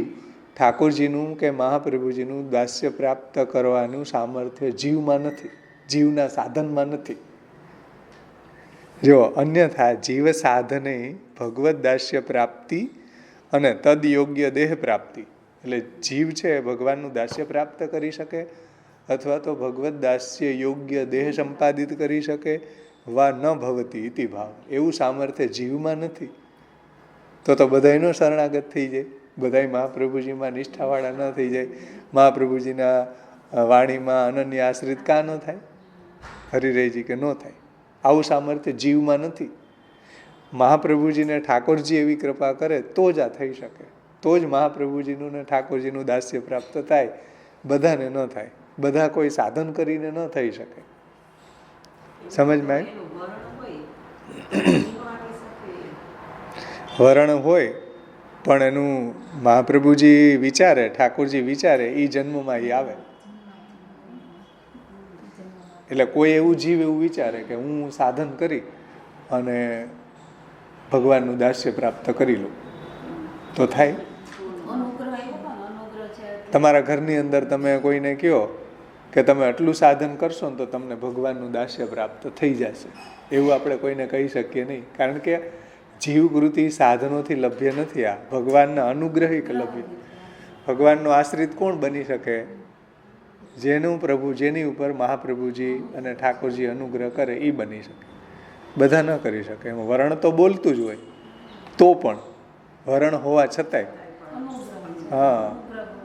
ઠાકોરજીનું કે મહાપ્રભુજીનું દાસ્ય પ્રાપ્ત કરવાનું સામર્થ્ય જીવમાં નથી, જીવના સાધનમાં નથી. જો અન્યથા જીવ સાધને ભગવદ દાસ્ય પ્રાપ્તિ અને તદ યોગ્ય દેહ પ્રાપ્તિ, એટલે જીવ છે ભગવાનનું દાસ્ય પ્રાપ્ત કરી શકે અથવા તો ભગવદ દાસ્ય યોગ્ય દેહ સંપાદિત કરી શકે વા ન ભવતી ઇતિ ભાવ, એવું સામર્થ્ય જીવમાં નથી. તો બધાયનો શરણાગત થઈ જાય, બધાય મહાપ્રભુજીમાં નિષ્ઠાવાળા ન થઈ જાય, મહાપ્રભુજીના વાણીમાં અનન્ય આશ્રિત કા ન થાય? હરિરાયજી કે ન થાય. આવું સામર્થ્ય જીવમાં નથી. મહાપ્રભુજીને ઠાકોરજી એવી કૃપા કરે તો જ આ થઈ શકે, તો જ મહાપ્રભુજીનું ને ઠાકોરજીનું દાસ્ય પ્રાપ્ત થાય. બધાને ન થાય, બધા કોઈ સાધન કરીને ન થઈ શકે. સમજમાં વરણ હોય પણ એનું મહાપ્રભુજી વિચારે, ઠાકોરજી વિચારે, એ જન્મમાં એ આવે. એટલે કોઈ એવું જીવ એવું વિચારે કે હું સાધન કરી અને ભગવાનનું દાસ્ય પ્રાપ્ત કરી લઉં તો થાય. તમારા ઘરની અંદર તમે કોઈને કહો કે તમે આટલું સાધન કરશો ને તો તમને ભગવાનનું દાસ્ય પ્રાપ્ત થઈ જશે, એવું આપણે કોઈને કહી શકીએ નહીં. કારણ કે જીવકૃતિ સાધનોથી લભ્ય નથી, આ ભગવાનના અનુગ્રહિક લભ્ય. ભગવાનનો આશ્રિત કોણ બની શકે? જેની ઉપર મહાપ્રભુજી અને ઠાકોરજી અનુગ્રહ કરે એ બની શકે. બધા ન કરી શકે. એમાં વરણ તો બોલતું જ હોય તો પણ, વરણ હોવા છતાંય,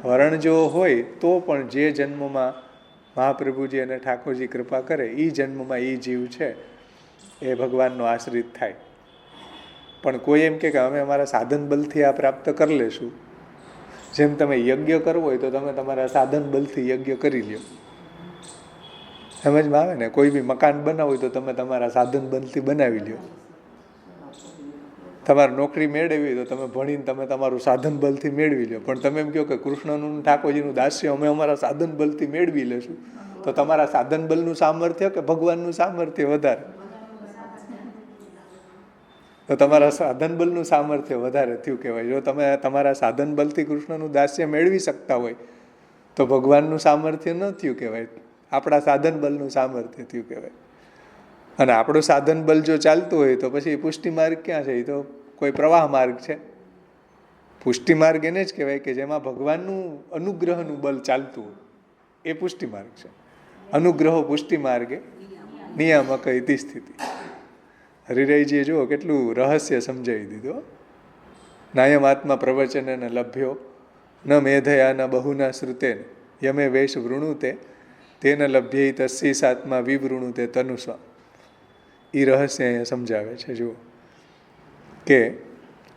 વરણ જો હોય તો પણ જે જન્મમાં મહાપ્રભુજી અને ઠાકોરજી કૃપા કરે એ જન્મમાં એ જીવ છે એ ભગવાનનો આશ્રિત થાય. પણ કોઈ એમ કે અમે અમારા સાધન બલથી આ પ્રાપ્ત કરી લેશું. જેમ તમે યજ્ઞ કરવો હોય તો તમે તમારા સાધન બલથી યજ્ઞ કરી લ્યો, સમજમાં આવે ને? કોઈ બી મકાન બનાવવું હોય તો તમે તમારા સાધન બલથી બનાવી લ્યો. તમારે નોકરી મેળવી તો તમે ભણીને તમે તમારું સાધન બલથી મેળવી લો. પણ તમે એમ કહો કે કૃષ્ણનું ઠાકોરજીનું દાસ્ય અમે અમારા સાધન બલથી મેળવી લેશું, તો તમારા સાધન બલનું સામર્થ્ય કે ભગવાનનું સામર્થ્ય વધારે? તો તમારા સાધન બલનું સામર્થ્ય વધારે થયું કહેવાય. જો તમે તમારા સાધન બલથી કૃષ્ણનું દાસ્ય મેળવી શકતા હોય તો ભગવાનનું સામર્થ્ય ન થયું કહેવાય, આપણા સાધન બલનું સામર્થ્ય થયું કહેવાય. અને આપણું સાધન બલ જો ચાલતું હોય તો પછી પુષ્ટિ માર્ગ ક્યાં છે? એ તો કોઈ પ્રવાહ માર્ગ છે. પુષ્ટિ માર્ગ એને જ કહેવાય કે જેમાં ભગવાનનું અનુગ્રહનું બલ ચાલતું હોય, એ પુષ્ટિ માર્ગ છે. અનુગ્રહો પુષ્ટિ માર્ગે નિયામક ઇતિ સ્થિતિ. હરિરાયજીએ જુઓ કેટલું રહસ્ય સમજાવી દીધું. નાયમાત્મા પ્રવચન ને લભ્યો ન મેધયા ન બહુના શ્રુતેન યમે વેશ વૃણુતે તેન લભ્ય તસ્સી સાત્મા વિવૃણુતે તનુસ્વા. એ રહસ્ય અહીંયા સમજાવે છે. જુઓ કે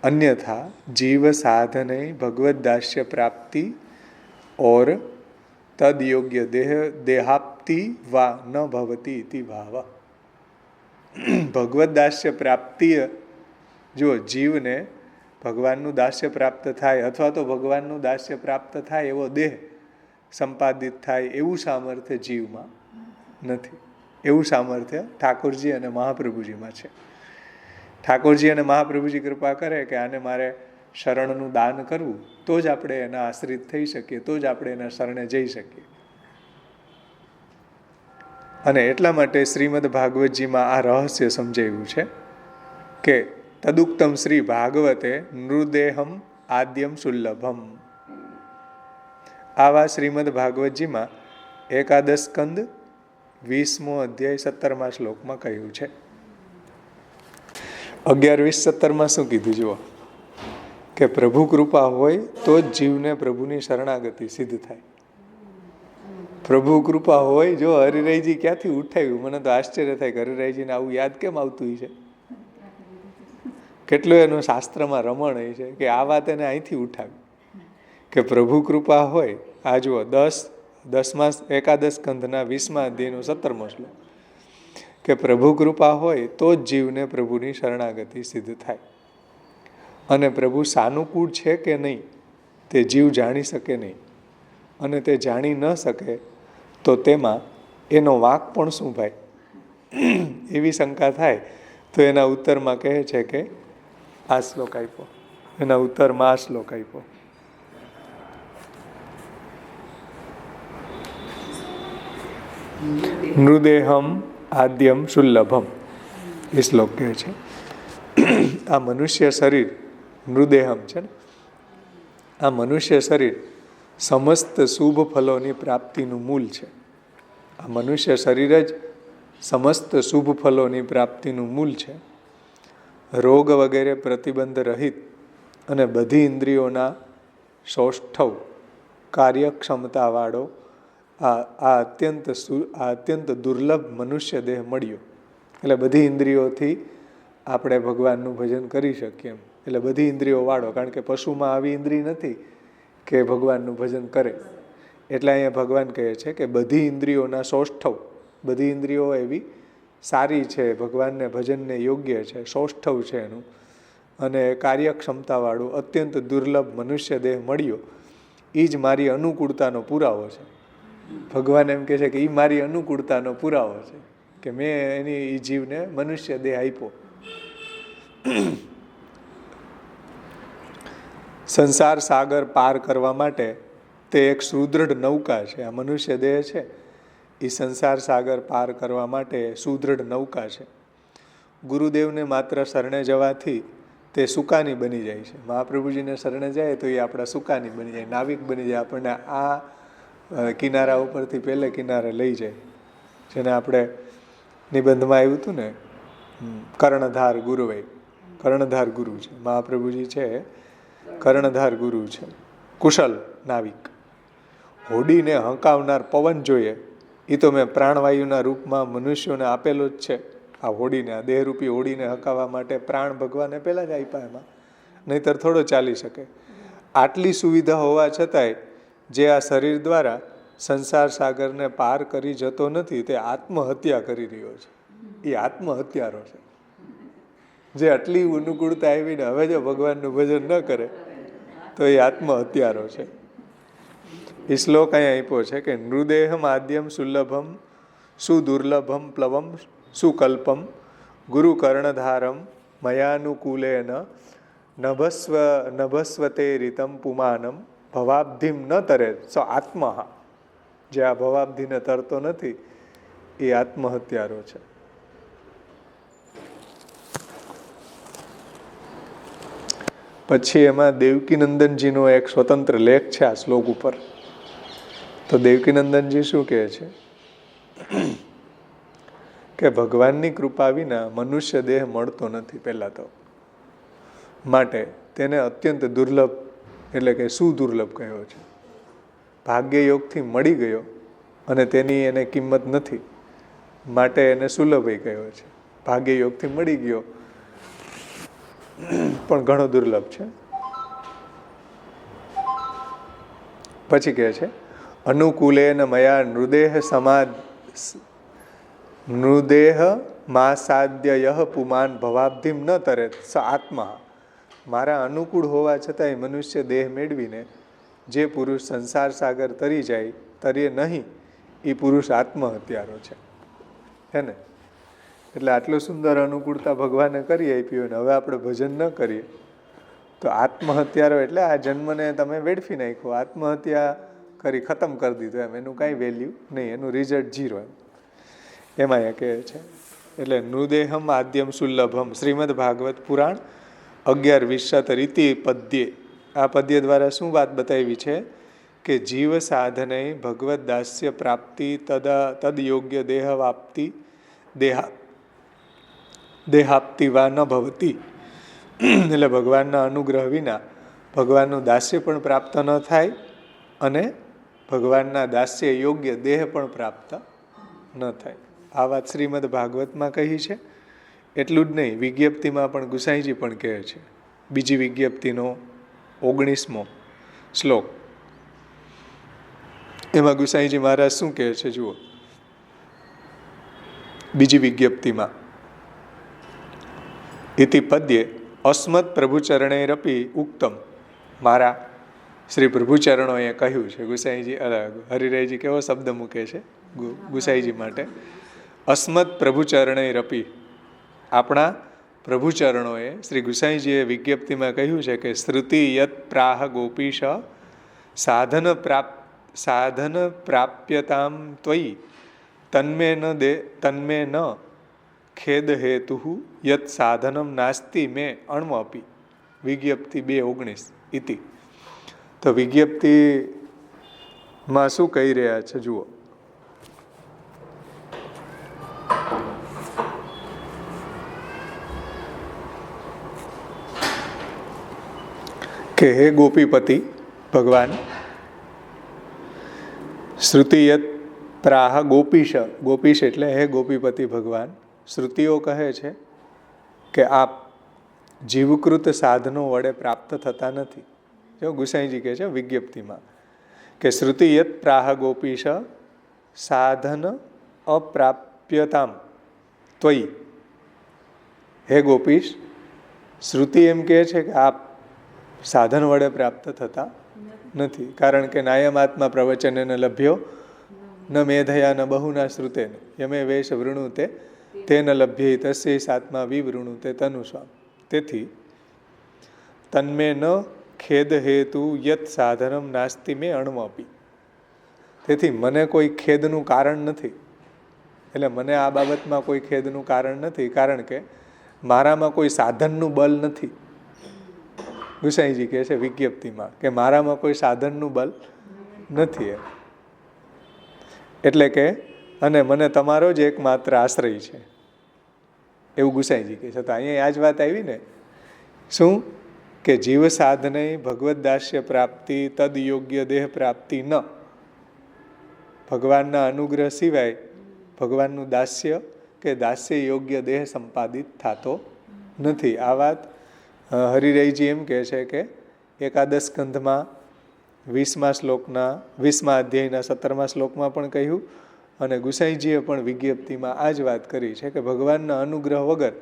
અન્યથા જીવ સાધને ભગવદ દાસ્ય પ્રાપ્તિ और तद योग्य देहाप्ति वा न भवती इति भाव. ભગવદ દાસ્ય પ્રાપ્તિ, જો જીવને ભગવાનનું દાસ્ય પ્રાપ્ત થાય અથવા તો ભગવાનનું દાસ્ય પ્રાપ્ત થાય એવો દેહ સંપાદિત થાય એવું સામર્થ્ય જીવમાં નથી, એવું સામર્થ્ય ઠાકોરજી અને મહાપ્રભુજીમાં છે. ઠાકોરજી અને મહાપ્રભુજી કૃપા કરે કે આને મારે શરણનું દાન કરવું, તો જ આપણે એના આશ્રિત થઈ શકીએ, તો જ આપણે એના શરણે જઈ શકીએ. અને એટલા માટે શ્રીમદ ભાગવતજીમાં આ રહસ્ય સમજાવ્યું છે કે તદુક્તમ શ્રી ભાગવતે નૃદેહમ આદ્યમ સુલ્લભમ. આવા શ્રીમદ ભાગવતજીમાં એકાદશ સ્કંદ 20મો અધ્યાય 17મા શ્લોકમાં કહ્યું છે. 11, 20, 17માં શું કીધું જુઓ, કે પ્રભુ કૃપા હોય તો જ જીવને પ્રભુની શરણાગતિ સિદ્ધ થાય. પ્રભુ કૃપા હોય. જો હરિરાયજી ક્યાંથી ઉઠાવ્યું, મને તો આશ્ચર્ય થાય કે હરિરાયજીને આવું યાદ કેમ આવતું છે. કેટલું એનું શાસ્ત્રમાં રમણ છે કે આ વાત એને અહીંથી ઉઠાવી કે પ્રભુ કૃપા હોય. આ જુઓ 10મા એકાદશ સ્કંધના 20મા અધ્યાયનો 17મો શ્લોક, કે પ્રભુ કૃપા હોય તો જ જીવને પ્રભુની શરણાગતિ સિદ્ધ થાય. અને પ્રભુ સાનુકૂળ છે કે નહીં તે જીવ જાણી શકે નહીં, અને તે જાણી ન શકે તો તેમાં એનો વાંક પણ શું ભાઈ, એવી શંકા થાય. તો એના ઉત્તરમાં કહે છે કે આ શ્લોક આપ્યો, એના ઉત્તરમાં આ શ્લોક આપ્યો. નૃદેહમ આદ્યમ સુલ્લભમ એ શ્લોક કહે છે. આ મનુષ્ય શરીર નૃદેહમ છે ને, આ મનુષ્ય શરીર સમસ્ત શુભ ફલોની પ્રાપ્તિનું મૂળ છે. આ મનુષ્ય શરીર જ સમસ્ત શુભ ફલોની પ્રાપ્તિનું મૂળ છે. રોગ વગેરે પ્રતિબંધ રહિત અને બધી ઇન્દ્રિયોના સૌષ્ઠવ કાર્યક્ષમતાવાળો આ અત્યંત દુર્લભ મનુષ્ય દેહ મળ્યો. એટલે બધી ઇન્દ્રિયોથી આપણે ભગવાનનું ભજન કરી શકીએ એમ. એટલે બધી ઇન્દ્રિયો વાળો, કારણ કે પશુમાં આવી ઇન્દ્રિય નથી કે ભગવાનનું ભજન કરે. એટલે અહીંયા ભગવાન કહે છે કે બધી ઇન્દ્રિયોના સૌષ્ઠવ, બધી ઇન્દ્રિયો એવી સારી છે, ભગવાનને ભજનને યોગ્ય છે, સૌષ્ઠવ છે એનું, અને કાર્યક્ષમતાવાળું અત્યંત દુર્લભ મનુષ્ય દેહ મળ્યો. એ જ મારી અનુકૂળતાનો પુરાવો છે. ભગવાન એમ કહે છે કે એ મારી અનુકૂળતાનો પુરાવો છે કે મેં એની એ જીવને મનુષ્ય દેહ આપ્યો. સંસાર સાગર પાર કરવા માટે તે એક સુદૃઢ નૌકા છે. આ મનુષ્ય દેહ છે એ સંસાર સાગર પાર કરવા માટે સુદૃઢ નૌકા છે. ગુરુદેવને માત્ર શરણે જવાથી તે સુકાની બની જાય છે. મહાપ્રભુજીને શરણે જાય તો એ આપણા સુકાની બની જાય, નાવિક બની જાય, આપણને આ કિનારા ઉપરથી પહેલે કિનારે લઈ જાય. જેને આપણે નિબંધમાં આવ્યું હતું ને, કર્ણધાર ગુરુવે, કર્ણધાર ગુરુ છે મહાપ્રભુજી, છે કર્ણધાર ગુરુ છે, કુશલ નાવિક. હોડીને હંકાવનાર પવન જોઈએ એ તો મેં પ્રાણવાયુના રૂપમાં મનુષ્યોને આપેલો જ છે. આ હોડીને, આ દેહરૂપી હોડીને હંકાવવા માટે પ્રાણ ભગવાને પહેલાં જ આપ્યા એમાં, નહીંતર થોડો ચાલી શકે. આટલી સુવિધા હોવા છતાંય જે આ શરીર દ્વારા સંસાર સાગરને પાર કરી જતો નથી, તે આત્મહત્યા કરી રહ્યો છે. એ આત્મહત્યારો છે. જે આટલી અનુકૂળતા આવીને હવે જો ભગવાનનું ભજન ન કરે તો એ આત્મહત્યારો છે. એ શ્લોક અહીંયા આપ્યો છે કે નૃદેહમ આદ્યમ સુલ્લભમ સુદુર્લભમ પ્લવમ સુકલ્પમ ગુરુ કર્ણધારમ મયાનુકૂલેન નભસ્વતે રીતમ પુમાનમ ભવાબ્ધિમ ન તરે સ આત્મા. જે આ ભવાબ્ધિને તરતો નથી એ આત્મહત્યારો છે. પછી એમાં દેવકીનંદનજીનો એક સ્વતંત્ર લેખ છે આ શ્લોક ઉપર. તો દેવકીનંદનજી શું કહે છે કે ભગવાનની કૃપા વિના મનુષ્ય દેહ મળતો નથી. પહેલાં તો માટે તેને અત્યંત દુર્લભ એટલે કે સુદુર્લભ કહ્યો છે. ભાગ્યયોગથી મળી ગયો અને તેની એને કિંમત નથી, માટે એને સુલભ કહ્યો છે. ભાગ્યયોગથી મળી ગયો પણ ઘણો દુર્લભ છે. પછી કહે છે અનુકૂલેન મયા નૃદેહ માસાદ્ય પુમાન ભવાબ્ધિમ ન તરે સ આત્મા. મારા અનુકૂળ હોવા છતાંય મનુષ્ય દેહ મેળવીને જે પુરુષ સંસાર સાગર તરી જાય, તરીએ નહીં, એ પુરુષ આત્મહત્યારો છે. હે ને? એટલે આટલું સુંદર અનુકૂળતા ભગવાને કરી આપી હોય ને હવે આપણે ભજન ન કરીએ તો આત્મહત્યારો એટલે આ જન્મને તમે વેડફી નાખ્યો, આત્મહત્યા કરી ખતમ કરી દીધું એમ, એનું કાંઈ વેલ્યુ નહીં, એનું રિઝલ્ટ 0 એમ. એમાં એ કહે છે. એટલે નૃદેહમ આદ્યમ સુલ્લભમ શ્રીમદ ભાગવત પુરાણ 11:20 રીતિ પદ્યે. આ પદ્ય દ્વારા શું વાત બતાવી છે કે જીવ સાધને ભગવદ દાસ્ય પ્રાપ્તિ તદ યોગ્ય દેહવાપ્તિ દેહાપ્તિ વા ન ભવતી. એટલે ભગવાનના અનુગ્રહ વિના ભગવાનનું દાસ્ય પણ પ્રાપ્ત ન થાય અને ભગવાનના દાસ્ય યોગ્ય દેહ પણ પ્રાપ્ત ન થાય. આ વાત શ્રીમદ ભાગવતમાં કહી છે. એટલું જ નહીં, વિજ્ઞપ્તિમાં પણ ગુસાઈજી પણ કહે છે. બીજી વિજ્ઞપ્તિનો 19મો શ્લોક. એમાં ગુસાઈજી મહારાજ શું કહે છે જુઓ. બીજી વિજ્ઞપ્તિમાં ઇતિ પદ્યે અસ્મત પ્રભુચરણેરપી ઉક્તમ. મારા શ્રી પ્રભુચરણોએ કહ્યું છે. ગુસાઈજી હરિરાયજી કેવો શબ્દ મૂકે છે ગુસાઈજી માટે. અસ્મત પ્રભુચરણેરપી, આપણા પ્રભુચરણોએ શ્રી ગુસાઈજીએ વિજ્ઞપ્તિમાં કહ્યું છે કે શ્રુતિ યત પ્રાહ ગોપીશ સાધન પ્રાપ્યતામ ત્વયી તન્મે ન ખેદ હેતુ યત સાધનમ નાસ્તિ મેં અણમપી. વિજ્ઞપ્તિ 2:19 ઇતિ. તો વિજ્ઞપ્તિમાં શું કહી રહ્યા છે જુઓ. કે હે ગોપીપતિ ભગવાન, શ્રુતિયત પ્રાહ ગોપીશ, ગોપીશ એટલે હે ગોપીપતિ ભગવાન, શ્રુતિઓ કહે છે કે આપ જીવકૃત સાધનો વડે પ્રાપ્ત થતા નથી. જો ગુસાઈજી કહે છે વિજ્ઞપ્તિમાં કે શ્રુતિયત પ્રાહ ગોપીશ સાધન અપ્રાપ્યતામ ત્વયી. હે ગોપીશ, શ્રુતિ એમ કહે છે કે આપ સાધન વડે પ્રાપ્ત થતા નથી. કારણ કે નાયમાત્મા પ્રવચન ન લભ્યો ન મેધયા ન બહુના શ્રુતે યમે વેશ વૃણુતે તે ન લભ્ય તસ્ય સાત્મા વિવૃણુતે તનુ સ્વામ. તેથી તન્મે ન ખેદ હેતુ યત સાધનમ નાસ્તિ મેં અણમપી. તેથી મને કોઈ ખેદનું કારણ નથી. એટલે મને આ બાબતમાં કોઈ ખેદનું કારણ નથી, કારણ કે મારામાં કોઈ સાધનનું બલ નથી. ગુસાઈજી કહે છે વિજ્ઞપ્તિમાં કે મારામાં કોઈ સાધનનું બલ નથી એમ. એટલે કે અને મને તમારો જ એકમાત્ર આશ્રય છે એવું ગુસાઈજી કહે છે. તો અહીંયા આ જ વાત આવી ને, શું કે જીવ સાધને ભગવદ દાસ્ય પ્રાપ્તિ તદ યોગ્ય દેહ પ્રાપ્તિ ન. ભગવાનના અનુગ્રહ સિવાય ભગવાનનું દાસ્ય કે દાસ્ય યોગ્ય દેહ સંપાદિત થતો નથી. આ વાત હરિરાયજી એમ કહે છે કે એકાદશ સ્કંધમાં 20મા શ્લોકના 20મા અધ્યાયના 17મા શ્લોકમાં પણ કહ્યું અને ગુસાઈજીએ પણ વિજ્ઞપ્તિમાં આ જ વાત કરી છે કે ભગવાનના અનુગ્રહ વગર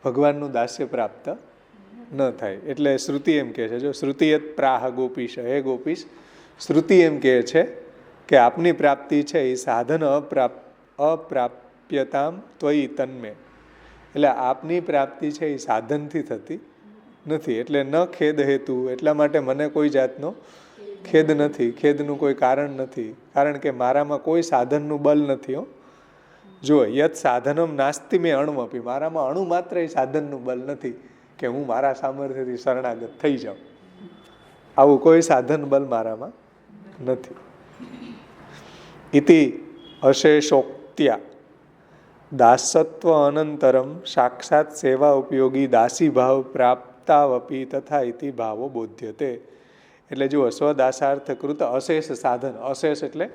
ભગવાનનું દાસ્ય પ્રાપ્ત ન થાય. એટલે શ્રુતિ એમ કહે છે, જો શ્રુતિયત પ્રાહ ગોપીશ, હે ગોપીશ, શ્રુતિ એમ કહે છે કે આપની પ્રાપ્તિ છે એ સાધન અપ્રાપ્યતામ ત્વયી તન્મે. એટલે આપની પ્રાપ્તિ છે એ સાધનથી થતી નથી. એટલે ન ખેદ હેતુ, એટલા માટે મને કોઈ જાતનો ખેદ નથી, ખેદનું કોઈ કારણ નથી, કારણ કે મારામાં કોઈ સાધનનું બલ નથી. જો યત સાધનમ નાસ્તિ મેં અણમપી, મારામાં અણુ માત્ર એ સાધનનું બલ નથી કે હું મારા સામર્થ્યથી શરણાગત થઈ જાઉં. આવું કોઈ સાધન બલ મારામાં નથી. ઇતિ અશેષોક્ત્યા દાસત્વ અનંતરમ સાક્ષાત સેવા ઉપયોગી દાસી ભાવ પ્રાપ્તાવપી તથા ઇતિ ભાવો બોધ્યતે. એટલે જુઓ, સ્વદાસાર્થ કૃત અશેષ સાધન. અશેષ એટલે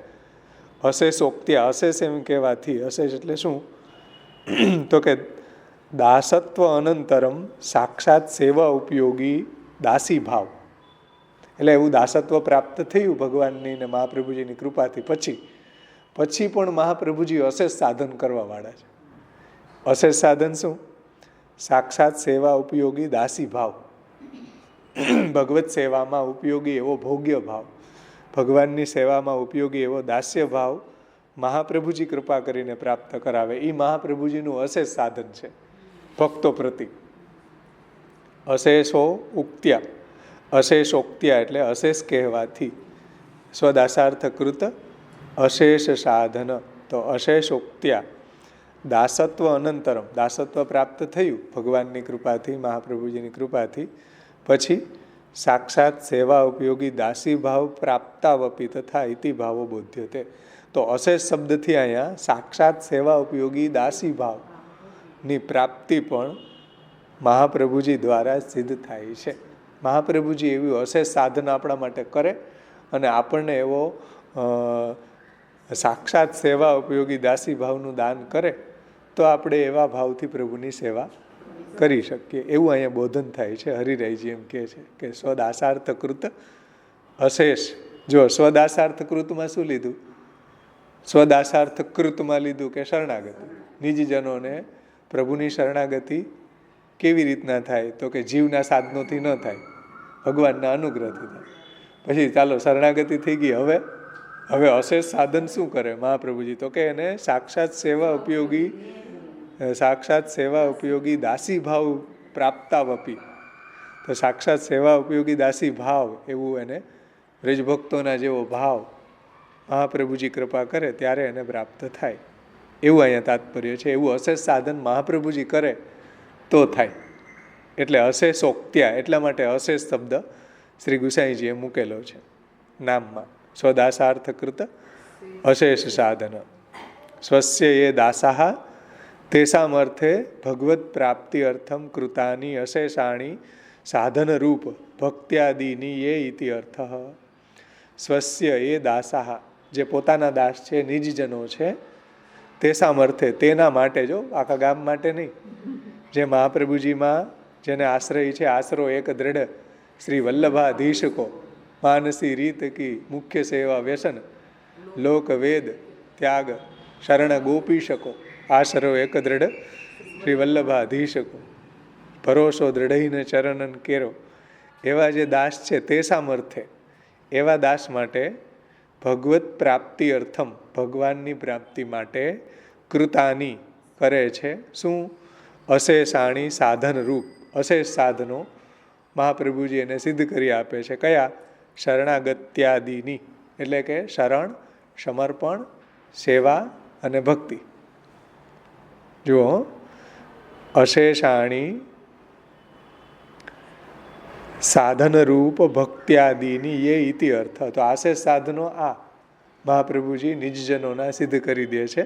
અશેષોક્ત્યા, અશેષ એમ કહેવાથી, અશેષ એટલે શું તો કે દાસત્વ અનંતરમ સાક્ષાત સેવા ઉપયોગી દાસી ભાવ. એટલે એવું દાસત્વ પ્રાપ્ત થયું ભગવાનની ને મહાપ્રભુજીની કૃપાથી પછી પણ મહાપ્રભુજી અશેષ સાધન કરવા વાળા છે. અશેષ સાધન શું? સાક્ષાત સેવા ઉપયોગી દાસી ભાવ, ભગવત સેવામાં ઉપયોગી એવો ભોગ્ય ભાવ, ભગવાનની સેવામાં ઉપયોગી એવો દાસ્ય ભાવ મહાપ્રભુજી કૃપા કરીને પ્રાપ્ત કરાવે. એ મહાપ્રભુજીનું અશેષ સાધન છે ભક્તો પ્રતિ. અશેષો ઉક્ત્યા, અશેષોક્ત્યા એટલે અશેષ કહેવાથી. સ્વદાસાર્થકૃત અશેષ સાધન. તો અશેષોક્ત્યા દાસત્વ અનંતરમ, દાસત્વ પ્રાપ્ત થયું ભગવાનની કૃપાથી, મહાપ્રભુજીની કૃપાથી. પછી સાક્ષાત સેવા ઉપયોગી દાસી ભાવ પ્રાપ્તાવપી તથા ઇતિ ભાવો બોધ્યતે. તો અશેષ શબ્દથી અહીંયા સાક્ષાત સેવા ઉપયોગી દાસી ભાવની પ્રાપ્તિ પણ મહાપ્રભુજી દ્વારા સિદ્ધ થાય છે. મહાપ્રભુજી એવું અશેષ સાધન આપણા માટે કરે અને આપણને એવો સાક્ષાત સેવા ઉપયોગી દાસી ભાવનું દાન કરે તો આપણે એવા ભાવથી પ્રભુની સેવા કરી શકીએ. એવું અહીંયા બોધન થાય છે. હરિરાયજી એમ કહે છે કે સ્વદાસાર્થકૃત અશેષ. જો સ્વદાસાર્થકૃતમાં શું લીધું? સ્વદાસાર્થકૃતમાં લીધું કે શરણાગતિ. નિજજનોને પ્રભુની શરણાગતિ કેવી રીતના થાય? તો કે જીવના સાધનોથી ન થાય, ભગવાનના અનુગ્રહથી થાય. પછી ચાલો શરણાગતિ થઈ ગઈ, હવે અશેષ સાધન શું કરે મહાપ્રભુજી? તો કે એને સાક્ષાત સેવા ઉપયોગી દાસી ભાવ પ્રાપ્તાવપી. તો સાક્ષાત સેવા ઉપયોગી દાસી ભાવ એવું એને બ્રજભક્તોના જેવો ભાવ મહાપ્રભુજી કૃપા કરે ત્યારે એને પ્રાપ્ત થાય. એવું અહીંયા તાત્પર્ય છે. એવું અશેષ સાધન મહાપ્રભુજી કરે તો થાય. એટલે અશેષોક્ત્યા, એટલા માટે અશેષ શબ્દ શ્રી ગુસાઈજીએ મૂકેલો છે નામમાં. સ્વદાસાર્થકૃત અશેષ સાધન. સ્વસ્ય એ દાસાહ તેસામ અર્થે ભગવત પ્રાપ્તિ અર્થમ કૃતાની અશેષાણી સાધન રૂપ ભક્ત્યાદિની એ ઇતિ અર્થ. સ્વસ્ય એ દાસાહ, જે પોતાના દાસ છે, નિજજનો છે, તેસામ અર્થે, તેના માટે, જો આખા ગામ માટે નહીં, જે મહાપ્રભુજીમાં જેને આશ્રય છે, આશરો એક દ્રઢ શ્રી વલ્લભાધીશકો માનસી રીત કી મુખ્ય સેવા વ્યસન લોક વેદ ત્યાગ શરણ ગોપી શકો. આશરો એક દ્રઢ શ્રી વલ્લભાધીશકો ભરોસો દ્રઢઈને ચરણન કેરો. એવા જે દાસ છે તે સામર્થે, એવા દાસ માટે ભગવત પ્રાપ્તિ અર્થમ, ભગવાનની પ્રાપ્તિ માટે કૃતાની કરે છે શું? અશેષાણી સાધન રૂપ, અશેષ સાધનો મહાપ્રભુજી એને સિદ્ધ કરી આપે છે. કયા? શરણાગત્યાદિની, એટલે કે શરણ, સમર્પણ, સેવા અને ભક્તિ. જુઓ, અશેષાણી સાધન રૂપ ભક્ત્યાદિની એ ઇતિ અર્થ. તો આશેષ સાધનો આ મહાપ્રભુજી નિજજનોના સિદ્ધ કરી દે છે.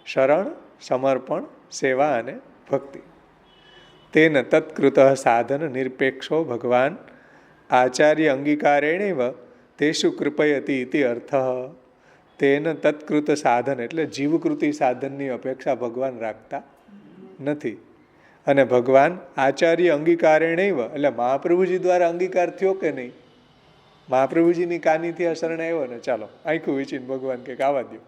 શરણ, સમર્પણ, સેવા અને ભક્તિ. તેન તત્કૃત સાધન નિરપેક્ષો ભગવાન આચાર્ય અંગીકારેણેવ તેષુ કૃપયતિ ઇતિ અર્થ. તેન તત્કૃત સાધન એટલે જીવકૃતિ સાધનની અપેક્ષા ભગવાન રાખતા નથી. અને ભગવાન આચાર્ય અંગીકારેણેવ એટલે મહાપ્રભુજી દ્વારા અંગીકાર થયો કે નહીં? મહાપ્રભુજીની કાનીથી આ શરણ આવ્યો ને, ચાલો આંખું વીંચીને ભગવાન કંઈક આવવા દો.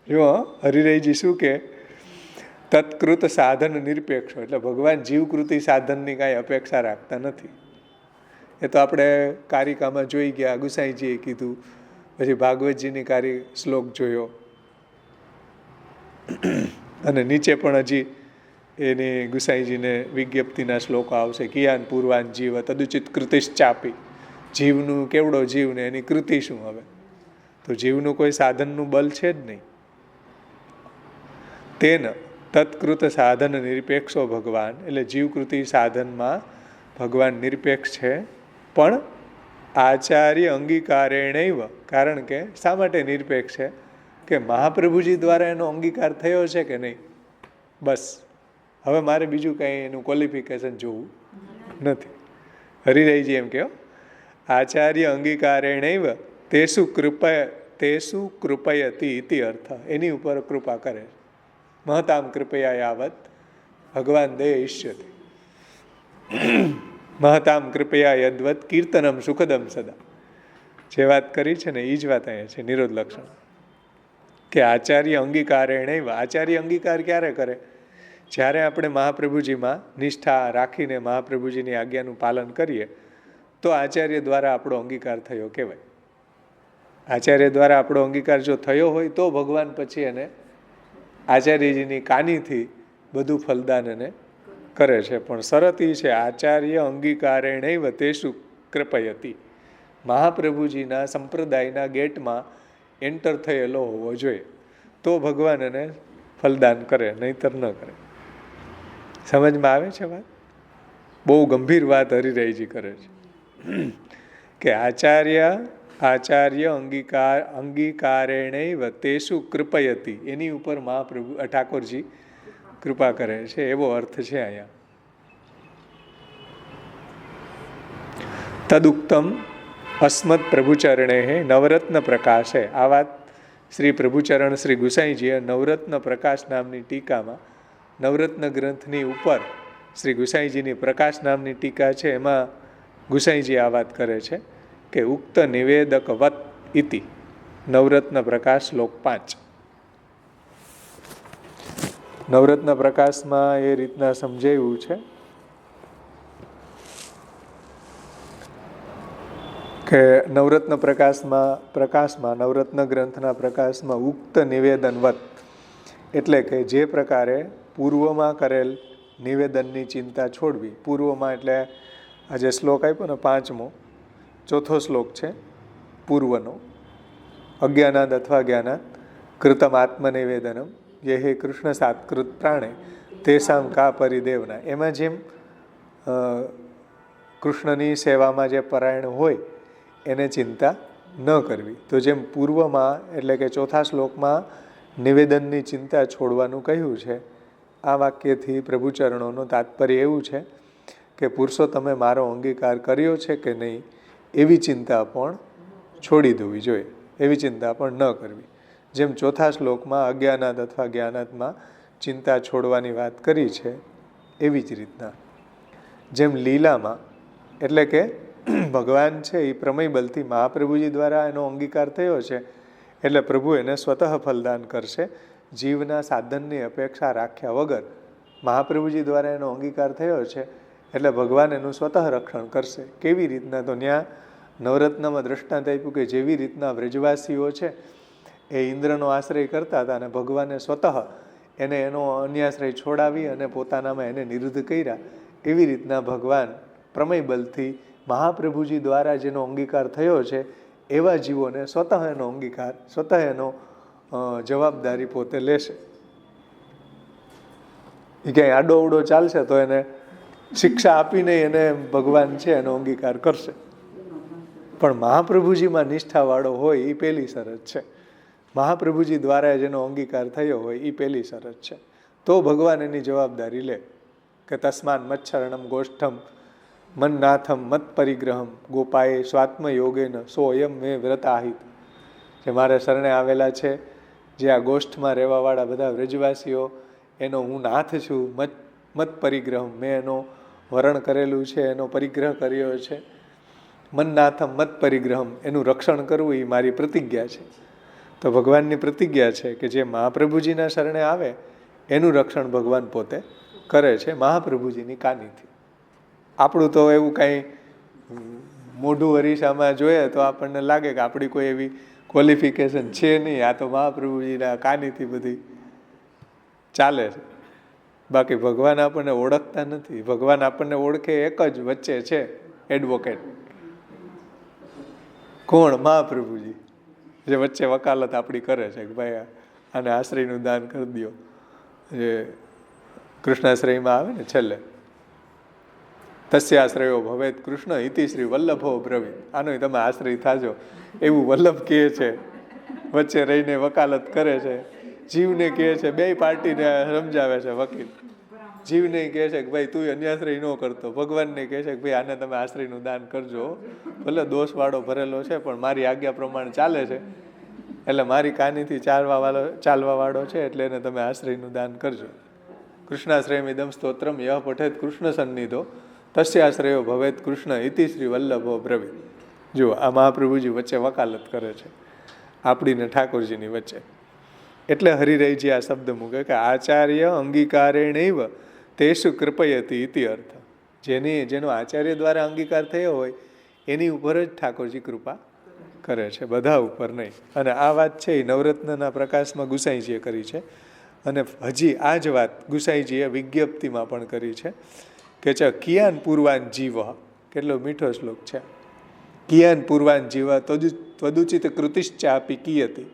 જો હરિરાયજી શું કે તત્કૃત સાધન નિરપેક્ષ, એટલે ભગવાન જીવકૃતિ સાધનની કાંઈ અપેક્ષા રાખતા નથી. એ તો આપણે કારિકામાં જોઈ ગયા, ગુસાઈજીએ કીધું, પછી ભાગવતજીની કારી શ્લોક જોયો, અને નીચે પણ હજી એની ગુસાઈજીને વિજ્ઞપ્તિના શ્લોકો આવશે. કિયાન પૂર્વાન જીવ તદુચિત કૃતિશ્ચાપી, જીવનું કેવડો જીવ ને એની કૃતિ શું? હવે તો જીવનું કોઈ સાધનનું બલ છે જ નહીં. તેન તત્કૃત સાધન નિરપેક્ષો ભગવાન, એટલે જીવકૃતિ સાધનમાં ભગવાન નિરપેક્ષ છે. પણ આચાર્ય અંગીકારેણૈવ, કારણ કે શા માટે નિરપેક્ષ છે? કે મહાપ્રભુજી દ્વારા એનો અંગીકાર થયો છે કે નહીં, બસ. હવે મારે બીજું કંઈ એનું ક્વોલિફિકેશન જોવું નથી. હરિરાયજી એમ કહો, આચાર્ય અંગીકારેણૈવ તેષુ કૃપયતિ ઇતિ અર્થ. એની ઉપર કૃપા કરે. મહતામ કૃપયા યાવત ભગવાન દયિષ્યતિ, મહતામ કૃપયા યદ્વત કીર્તનમ સુખદમ સદા. જે વાત કરી છે ને એ જ વાત અહીંયા છે નિરોધ લક્ષણ, કે આચાર્ય અંગીકારેણૈવ. આચાર્ય અંગીકાર ક્યારે કરે? જ્યારે આપણે મહાપ્રભુજીમાં નિષ્ઠા રાખીને મહાપ્રભુજીની આજ્ઞાનું પાલન કરીએ તો આચાર્ય દ્વારા આપણો અંગીકાર થયો કહેવાય. આચાર્ય દ્વારા આપણો અંગીકાર જો થયો હોય તો ભગવાન પછી એને આચાર્યજીની કાનીથી બધું ફલદાન એને કરે છે. પણ શરત એ છે આચાર્ય અંગીકારેણૈવ તેષુ કૃપયતિ. મહાપ્રભુજીના સંપ્રદાયના ગેટમાં એન્ટર થયેલો હોવો જોઈએ તો ભગવાન એને ફલદાન કરે, નહીતર ન કરે. સમજમાં આવે છે વાત? બહુ ગંભીર વાત હરિરાયજી કરે છે કે આચાર્ય અંગીકારેણૈવ તેષુ કૃપયતિ, એની ઉપર મહાપ્રભુ ઠાકોરજી કૃપા કરે છે, એવો અર્થ છે અહીંયા. તદુક્તમ અસ્મદ પ્રભુચરણે નવરત્ન પ્રકાશે. આ વાત શ્રી પ્રભુચરણ શ્રી ગુસાઈજીએ નવરત્ન પ્રકાશ નામની ટીકામાં, નવરત્ન ગ્રંથની ઉપર શ્રી ગુસાઈજીની પ્રકાશ નામની ટીકા છે, એમાં ગુસાઈજી આ વાત કરે છે કે ઉક્ત નિવેદકવત ઇતિ નવરત્ન પ્રકાશ શ્લોક 5. નવરત્ન પ્રકાશમાં એ રીતના સમજાવ્યું છે કે નવરત્ન પ્રકાશમાં નવરત્ન ગ્રંથના પ્રકાશમાં ઉક્ત નિવેદનવત, એટલે કે જે પ્રકારે પૂર્વમાં કરેલ નિવેદનની ચિંતા છોડવી. પૂર્વમાં એટલે આ જે શ્લોક આપ્યો ને 5મો, 4થો શ્લોક છે પૂર્વનો. અજ્ઞાનાદ અથવા જ્ઞાનાદ કૃતમ આત્મનિવેદનમ યે હે કૃષ્ણ સાત્કૃત પ્રાણે તેસામ કા પરિદેવના. એમાં જેમ કૃષ્ણની સેવામાં જે પરાયણ હોય એને ચિંતા ન કરવી, તો જેમ પૂર્વમાં એટલે કે 4થા શ્લોકમાં નિવેદનની ચિંતા છોડવાનું કહ્યું છે, આ વાક્યથી પ્રભુચરણોનું તાત્પર્ય એવું છે કે પુરુષોત્તમે મારો અંગીકાર કર્યો છે કે નહીં એવી ચિંતા પણ છોડી દેવી જોઈએ, એવી ચિંતા પણ ન કરવી. જેમ 4થા શ્લોકમાં અજ્ઞાનાદ અથવા જ્ઞાનાદમાં ચિંતા છોડવાની વાત કરી છે, એવી જ રીતના જેમ લીલામાં એટલે કે ભગવાન છે એ પ્રમેય બલથી મહાપ્રભુજી દ્વારા એનો અંગીકાર થયો છે, એટલે પ્રભુ એને સ્વતઃ ફલદાન કરશે. જીવના સાધનની અપેક્ષા રાખ્યા વગર મહાપ્રભુજી દ્વારા એનો અંગીકાર થયો છે, એટલે ભગવાન એનું સ્વતઃ રક્ષણ કરશે. કેવી રીતના? તો ત્યાં નવરત્નમાં દ્રષ્ટાંત આપ્યું કે જેવી રીતના વ્રજવાસીઓ છે એ ઇન્દ્રનો આશ્રય કરતા હતા અને ભગવાને સ્વતઃ એને એનો અન્યાશ્રય છોડાવી અને પોતાનામાં એને નિરુદ્ધ કર્યા, એવી રીતના ભગવાન પ્રમેય બલથી મહાપ્રભુજી દ્વારા જેનો અંગીકાર થયો છે એવા જીવોને સ્વતઃ એનો અંગીકાર, સ્વતઃ એનો જવાબદારી પોતે લેશે. એ ક્યાંય આડો અવડો ચાલશે તો એને શિક્ષા આપીને એને ભગવાન છે એનો અંગીકાર કરશે. પણ મહાપ્રભુજીમાં નિષ્ઠાવાળો હોય એ પહેલી શરત છે. મહાપ્રભુજી દ્વારા જેનો અંગીકાર થયો હોય એ પહેલી શરત છે. તો ભગવાન એની જવાબદારી લે કે તસ્માન મચ્છરણમ ગોષ્ઠમ મન્નાથમ મત પરિગ્રહમ ગોપાએ સ્વાત્મ યોગેન સોયમ મેં વ્રતાહિત. જે મારે શરણે આવેલા છે, જે આ ગોષ્ઠમાં રહેવાવાળા બધા વ્રજવાસીઓ, એનો હું નાથ છું. મત પરિગ્રહમ, મેં એનો વરણ કરેલું છે, એનો પરિગ્રહ કર્યો છે. મન્નાથમ મત પરિગ્રહમ, એનું રક્ષણ કરવું એ મારી પ્રતિજ્ઞા છે. તો ભગવાનની પ્રતિજ્ઞા છે કે જે મહાપ્રભુજીના શરણે આવે એનું રક્ષણ ભગવાન પોતે કરે છે મહાપ્રભુજીની કાનીથી. આપણું તો એવું કાંઈ મોઢું અરીસામાં જોઈએ તો આપણને લાગે કે આપણી કોઈ એવી ક્વોલિફિકેશન છે નહીં, આ તો મહાપ્રભુજીના કાનીથી બધી ચાલે છે. બાકી ભગવાન આપણને ઓળખતા નથી. ભગવાન આપણને ઓળખે એક જ વચ્ચે છે એડવોકેટ. કોણ? મહાપ્રભુજી, જે વચ્ચે વકાલત આપણી કરે છે કે ભાઈ આને આશ્રયનું દાન કરી દો. જે કૃષ્ણાશ્રયમાં આવે ને છેલ્લે, તસ્યાશ્રયો ભવેત કૃષ્ણ ઇતિ શ્રી વલ્લભો બ્રવીત, આનો તમે આશ્રય થાજો એવું વલ્લભ કહે છે. વચ્ચે રહીને વકાલત કરે છે, જીવને કહે છે, બે પાર્ટીને સમજાવે છે વકીલ. જીવને કહે છે કે ભાઈ તું અન્યાશ્રય ન કરતો, ભગવાનને કહે છે કે ભાઈ આને તમે આશ્રયનું દાન કરજો, ભલે દોષવાળો ભરેલો છે પણ મારી આજ્ઞા પ્રમાણે ચાલે છે, એટલે મારી કાનીથી ચાલવાવાળો છે, એટલે એને તમે આશ્રયનું દાન કરજો. કૃષ્ણાશ્રયમિદમ સ્તોત્રમ યહ પઠેત કૃષ્ણ સન્નિધો તસ્યાશ્રયો ભવેત કૃષ્ણ ઇતિ શ્રી વલ્લભો બ્રવીત. જુઓ, આ મહાપ્રભુજી વચ્ચે વકાલત કરે છે આપણીને ઠાકોરજીની વચ્ચે. એટલે હરિરાયજી આ શબ્દ મૂકે કે આચાર્ય અંગીકારેણૈવ તેષુ કૃપયતિ ઇતિ અર્થ. જેનો આચાર્ય દ્વારા અંગીકાર થયો હોય એની ઉપર જ ઠાકોરજી કૃપા કરે છે, બધા ઉપર નહીં. અને આ વાત છે એ નવરત્નના પ્રકાશમાં ગુસાઈજીએ કરી છે. અને હજી આ જ વાત ગુસાઈજીએ વિજ્ઞપ્તિમાં પણ કરી છે કે કિયાન પૂર્વાન જીવ, કેટલો મીઠો શ્લોક છે. કિયાન પૂર્વાન જીવ ત્વદુચિત કૃતિશ્ચાપી કિયતી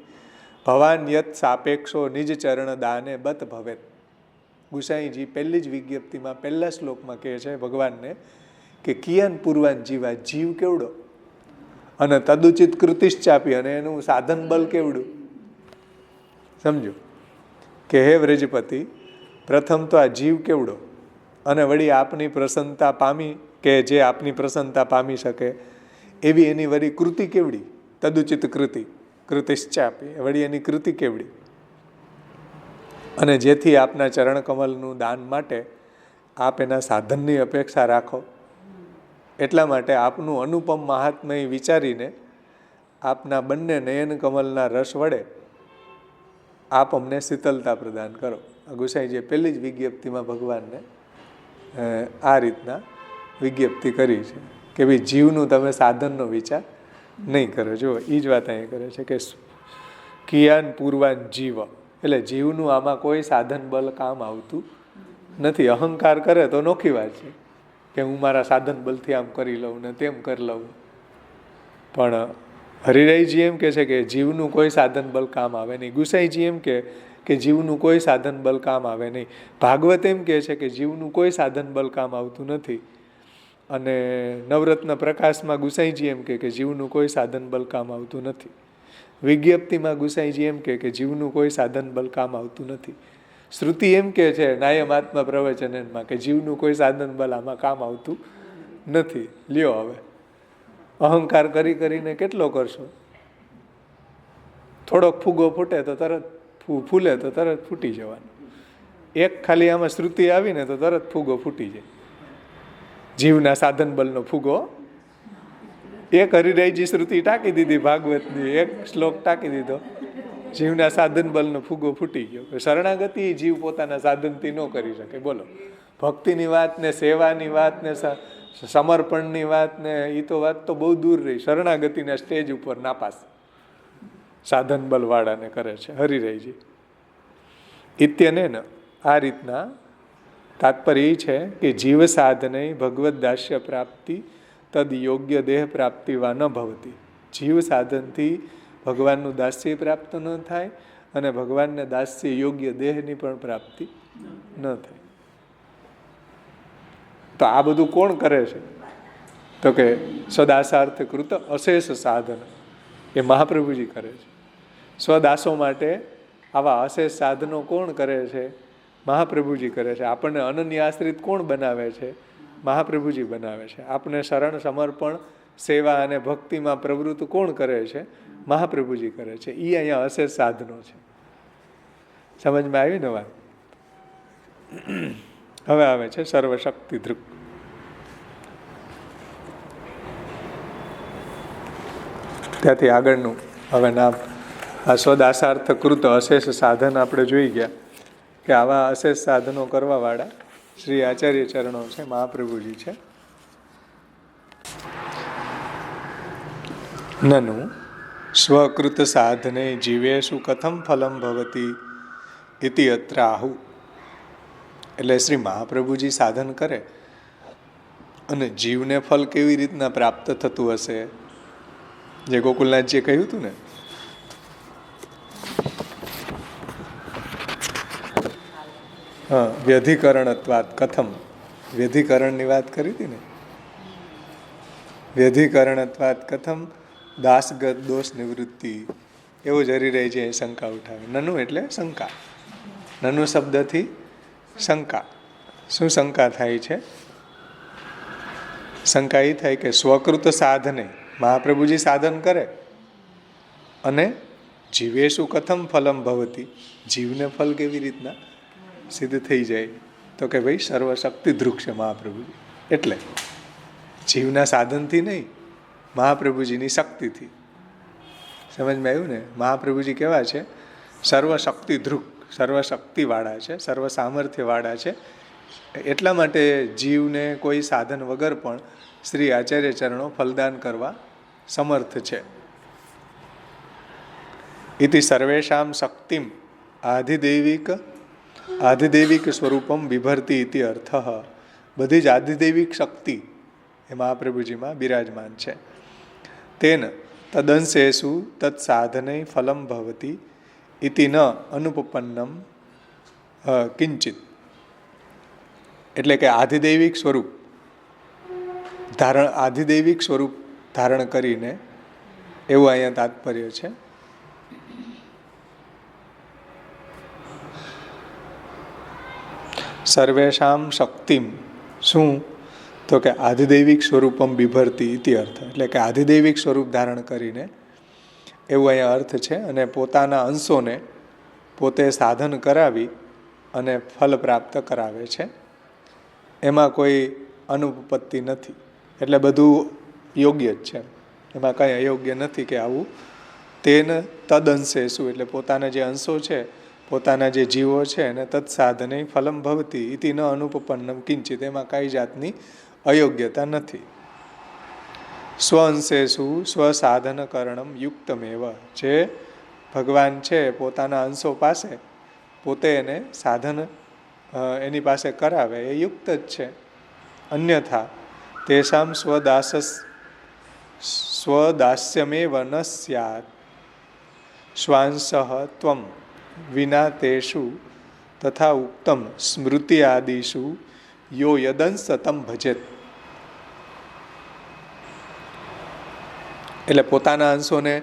ભવાન યત સાપેક્ષો નિજ ચરણ દાને બત ભવેત. ગુસાઈજી પહેલી જ વિજ્ઞપ્તિમાં પહેલા શ્લોકમાં કહે છે ભગવાનને કે કિયાન પૂર્વાન જીવા, જીવ કેવડો અને તદુચિત કૃતિશ્ચાપી, અને એનું સાધન બલ કેવડું. સમજો કે હે વ્રજપતિ, પ્રથમ તો આ જીવ કેવડો, અને વળી આપની પ્રસન્નતા પામી, કે જે આપની પ્રસન્નતા પામી શકે એવી એની વળી કૃતિ કેવડી. તદુચિત કૃતિશ્ચાપી, વળી એની કૃતિ કેવડી. અને જેથી આપના ચરણ કમલનું દાન માટે આપ એના સાધનની અપેક્ષા રાખો. એટલા માટે આપનું અનુપમ મહાત્મય વિચારીને આપના બંને નયન કમલના રસ વડે આપ અમને શીતલતા પ્રદાન કરો. ગુસાઈજીએ પહેલી જ વિજ્ઞપ્તિમાં ભગવાનને આ રીતના વિજ્ઞપ્તિ કરી છે કે ભાઈ જીવનું તમે સાધનનો વિચાર નહીં કરો. જુઓ એ જ વાત અહીં કરે છે કે કિયાન પૂર્વાન જીવ, એટલે જીવનું આમાં કોઈ સાધન બલ કામ આવતું નથી. અહંકાર કરે તો નોખી વાત છે કે હું મારા સાધન બલથી આમ કરી લઉં ને તેમ કરી લઉં, પણ હરિરાયજી એમ કહે છે કે જીવનું કોઈ સાધન બલ કામ આવે નહીં. ગુસાઈજી એમ કે જીવનું કોઈ સાધન બલ કામ આવે નહીં. ભાગવત એમ કહે છે કે જીવનું કોઈ સાધન બલ કામ આવતું નથી. અને નવરત્ન પ્રકાશમાં ગુસાઈજી એમ કે જીવનું કોઈ સાધન બલ કામ આવતું નથી. વિજ્ઞપ્તિમાં ગુસાઈજી એમ કે જીવનું કોઈ સાધન બલ કામ આવતું નથી. શ્રુતિ એમ કે છે નાયમાત્મા પ્રવચનમાં કે જીવનું કોઈ સાધન બલ આમાં કામ આવતું નથી. લ્યો હવે અહંકાર કરી કરીને કેટલો કરશો? થોડોક ફૂગો ફૂટે તો તરત ફૂલે તો તરત ફૂટી જવાનું. એક ખાલી આમાં શ્રુતિ આવીને તો તરત ફૂગો ફૂટી જાય. જીવના સાધન બલનો ફૂગો. એક હરિરાયજી શ્રુતિ ટાંકી દીધી ભાગવતની, એક શ્લોક ટાંકી દીધો, જીવના સાધન બલનો ફૂગો ફૂટી ગયો. શરણાગતિ જીવ પોતાના સાધનથી ન કરી શકે. બોલો, ભક્તિની વાત ને સેવાની વાત ને સમર્પણની વાત ને એ તો વાત તો બહુ દૂર રહી. શરણાગતિના સ્ટેજ ઉપર નાપાસ સાધન બલવાળાને કરે છે હરિરાયજી. ઇત્યને ને આ રીતના તાત્પર્ય એ છે કે જીવ સાધને ભગવદ દાસ્ય પ્રાપ્તિ તદ યોગ્ય દેહ પ્રાપ્તિ વા ન ભવતી. જીવ સાધનથી ભગવાનનું દાસ્ય પ્રાપ્ત ન થાય અને ભગવાનને દાસ્ય યોગ્ય દેહની પણ પ્રાપ્તિ ન થાય. તો આ બધું કોણ કરે છે? તો કે સ્વદાસાર્થ કૃત અશેષ સાધન એ મહાપ્રભુજી કરે છે. સ્વદાસો માટે આવા અશેષ સાધનો કોણ કરે છે? મહાપ્રભુજી કરે છે. આપણને અનન્ય આશ્રિત કોણ બનાવે છે? મહાપ્રભુજી બનાવે છે. આપણે શરણ સમર્પણ સેવા અને ભક્તિમાં પ્રવૃત્ત કોણ કરે છે? મહાપ્રભુજી કરે છે. એ અહીંયા અશેષ સાધનો છે. સમજમાં આવી ને વાત? હવે આવે છે સર્વશક્તિ દૃક. ત્યાંથી આગળનું હવે નામ આ સ્વદાસાર્થ કૃત અશેષ સાધન આપણે જોઈ ગયા કે આવા અશેષ સાધનો કરવા વાળા શ્રી આચાર્ય ચરણો છે, મહાપ્રભુજી છે. નનુ સ્વકૃત સાધને જીવેશુ કથમ ફલમ ભવતી ઇતિ અત્ર આહુ. એટલે શ્રી મહાપ્રભુજી સાધન કરે અને જીવને ફલ કેવી રીતના પ્રાપ્ત થતું હશે? જે ગોકુલનાથજીએ કહ્યું હતું ને, વ્યધિકરણત્વાત કથમ, વ્યધિકરણની વાત કરી હતી ને, વ્યધિકરણત્વાત કથમ દાસગત દોષ નિવૃત્તિ. એવું જરી રહી છે શંકા ઉઠાવે. નનુ એટલે શંકા. નનુ શબ્દથી શંકા. શું શંકા થાય છે? શંકા એ થાય કે સ્વકૃત સાધને મહાપ્રભુજી સાધન કરે અને જીવેશુ કથમ ફલમ ભવતી, જીવને ફલ કેવી રીતના સિદ્ધ થઈ જાય? તો કે ભાઈ સર્વશક્તિ ધ્રુક છે મહાપ્રભુજી. એટલે જીવના સાધનથી નહીં, મહાપ્રભુજીની શક્તિથી. સમજમાં આવ્યું ને? મહાપ્રભુજી કેવા છે? સર્વશક્તિ ધ્રુક, સર્વશક્તિવાળા છે, સર્વ સામર્થ્યવાળા છે. એટલા માટે જીવને કોઈ સાધન વગર પણ શ્રી આચાર્ય ચરણો ફલદાન કરવા સમર્થ છે. ઇતિ સર્વેષામ શક્તિમ આધિદૈવિક સ્વરૂપમ બિભરતી ઇતિ અર્થ. બધી જ આધિદૈવિક શક્તિ એ મહાપ્રભુજીમાં બિરાજમાન છે. તેન તદંશેષુ તત્સાધનૈ ફલમ ભવતી ઇતિ ન અનુપપન્નમ કિંચિત. એટલે કે આધિદૈવિક સ્વરૂપ ધારણ કરીને એવું અહીંયા તાત્પર્ય છે. સર્વેષામ શક્તિમ શું? તો કે આધિદૈવિક સ્વરૂપમ બિભરતી ઇતિ અર્થ. એટલે કે આધિદૈવિક સ્વરૂપ ધારણ કરીને એવું અહીંયા અર્થ છે. અને પોતાના અંશોને પોતે સાધન કરાવી અને ફલ પ્રાપ્ત કરાવે છે. એમાં કોઈ અનુપપત્તિ નથી. એટલે બધું યોગ્ય જ છે, એમાં કંઈ અયોગ્ય નથી કે આવું. તેન તદંશે શું? એટલે પોતાના જે અંશો છે, પોતાના જે જીવો છે એને તત્સાધને ફલમ ભવતી ઇતિ ન અનુપપન્નમ કિંચિત. એમાં કઈ જાતની અયોગ્યતા નથી. સ્વઅંશેષુ સ્વસાધનકરણમ યુક્તમેવ. જે ભગવાન છે પોતાના અંશો પાસે પોતે એને સાધન એની પાસે કરાવે એ યુક્ત જ છે. અન્યથા તેષામ સ્વદાસ્યમેવ ન સ્યાત શ્વાંસઃ ત્વમ વિના તેષુ તથા ઉક્તમ સ્મૃતિ આદિષુ યો યદંશ તમ ભજેત. એટલે પોતાના અંશોને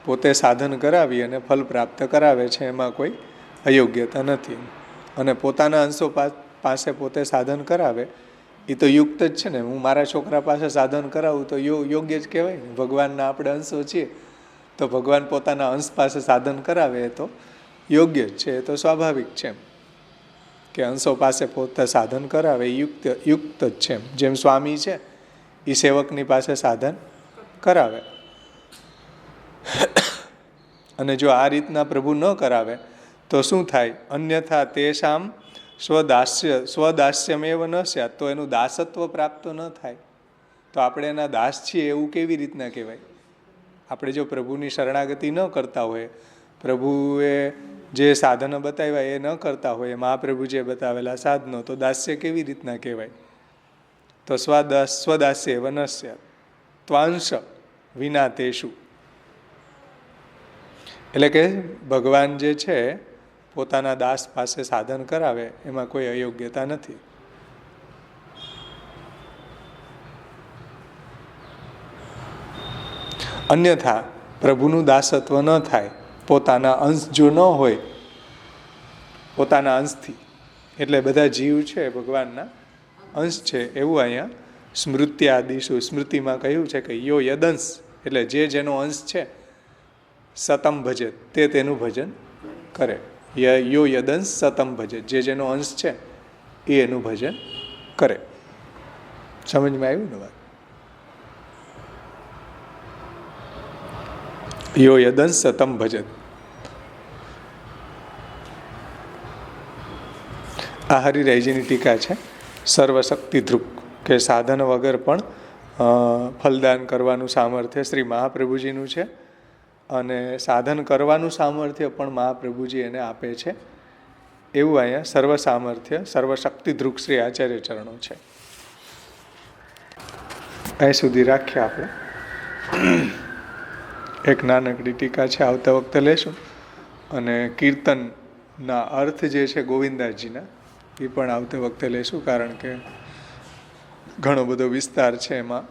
પોતે સાધન કરાવી અને ફલ પ્રાપ્ત કરાવે છે, એમાં કોઈ અયોગ્યતા નથી. અને પોતાના અંશો પાસે પોતે સાધન કરાવે એ તો યુક્ત જ છે ને. હું મારા છોકરા પાસે સાધન કરાવું તો યોગ્ય જ કહેવાય ને. ભગવાનના આપણે અંશો છીએ તો ભગવાન પોતાના અંશ પાસે સાધન કરાવે એ તો યોગ્ય જ છે, એ તો સ્વાભાવિક છે કે અંશો પાસે પોતે સાધન કરાવે એ યુક્ત જ છે. જેમ સ્વામી છે એ સેવકની પાસે સાધન કરાવે. અને જો આ રીતના પ્રભુ ન કરાવે તો શું થાય? અન્યથા તેષામ સ્વદાસ્યમેવ ન સ્યાત. તો એનું દાસત્વ પ્રાપ્ત ન થાય. તો આપણે એના દાસ છીએ એવું કેવી રીતના કહેવાય? આપણે જો પ્રભુની શરણાગતિ ન કરતા હોય, પ્રભુએ જે સાધનો બતાવ્યા એ ન કરતા હોય, મહાપ્રભુજીએ બતાવેલા સાધનો, તો દાસ્ય કેવી રીતના કહેવાય? તો સ્વદાસ્ય એવ ન સ્યાત ત્વાંશ વિના તેષુ. એટલે કે ભગવાન જે છે પોતાના દાસ પાસે સાધન કરાવે એમાં કોઈ અયોગ્યતા નથી. અન્યથા પ્રભુનું દાસત્વ ન થાય. પોતાના અંશ જો ન હોય, પોતાના અંશથી, એટલે બધા જીવ છે ભગવાનના અંશ છે એવું અહીંયા સ્મૃતિ આદિશું, સ્મૃતિમાં કહ્યું છે કે યો યદંશ, એટલે જેનો અંશ છે સતમ ભજે, તેનું ભજન કરે. યો યદંશ સતમ ભજે, જેનો અંશ છે એ એનું ભજન કરે. સમજમાં આવ્યું ને વાત? યો યદંશ સતમ ભજત. આ હરિરાયજીની ટીકા છે. સર્વશક્તિ ધ્રુક, કે સાધન વગર પણ ફલદાન કરવાનું સામર્થ્ય શ્રી મહાપ્રભુજીનું છે. અને સાધન કરવાનું સામર્થ્ય પણ મહાપ્રભુજી એને આપે છે. એવું અહીંયા સર્વ સામર્થ્ય સર્વશક્તિ ધ્રુક શ્રી આચાર્ય ચરણો છે. અહીં સુધી રાખીએ આપણે. એક નાનકડી ટીકા છે, આવતા વખતે લેશું. અને કીર્તનના અર્થ જે છે ગોવિંદાજીના એ પણ આવતા વખતે લેશું, કારણ કે ઘણો બધો વિસ્તાર છે એમાં.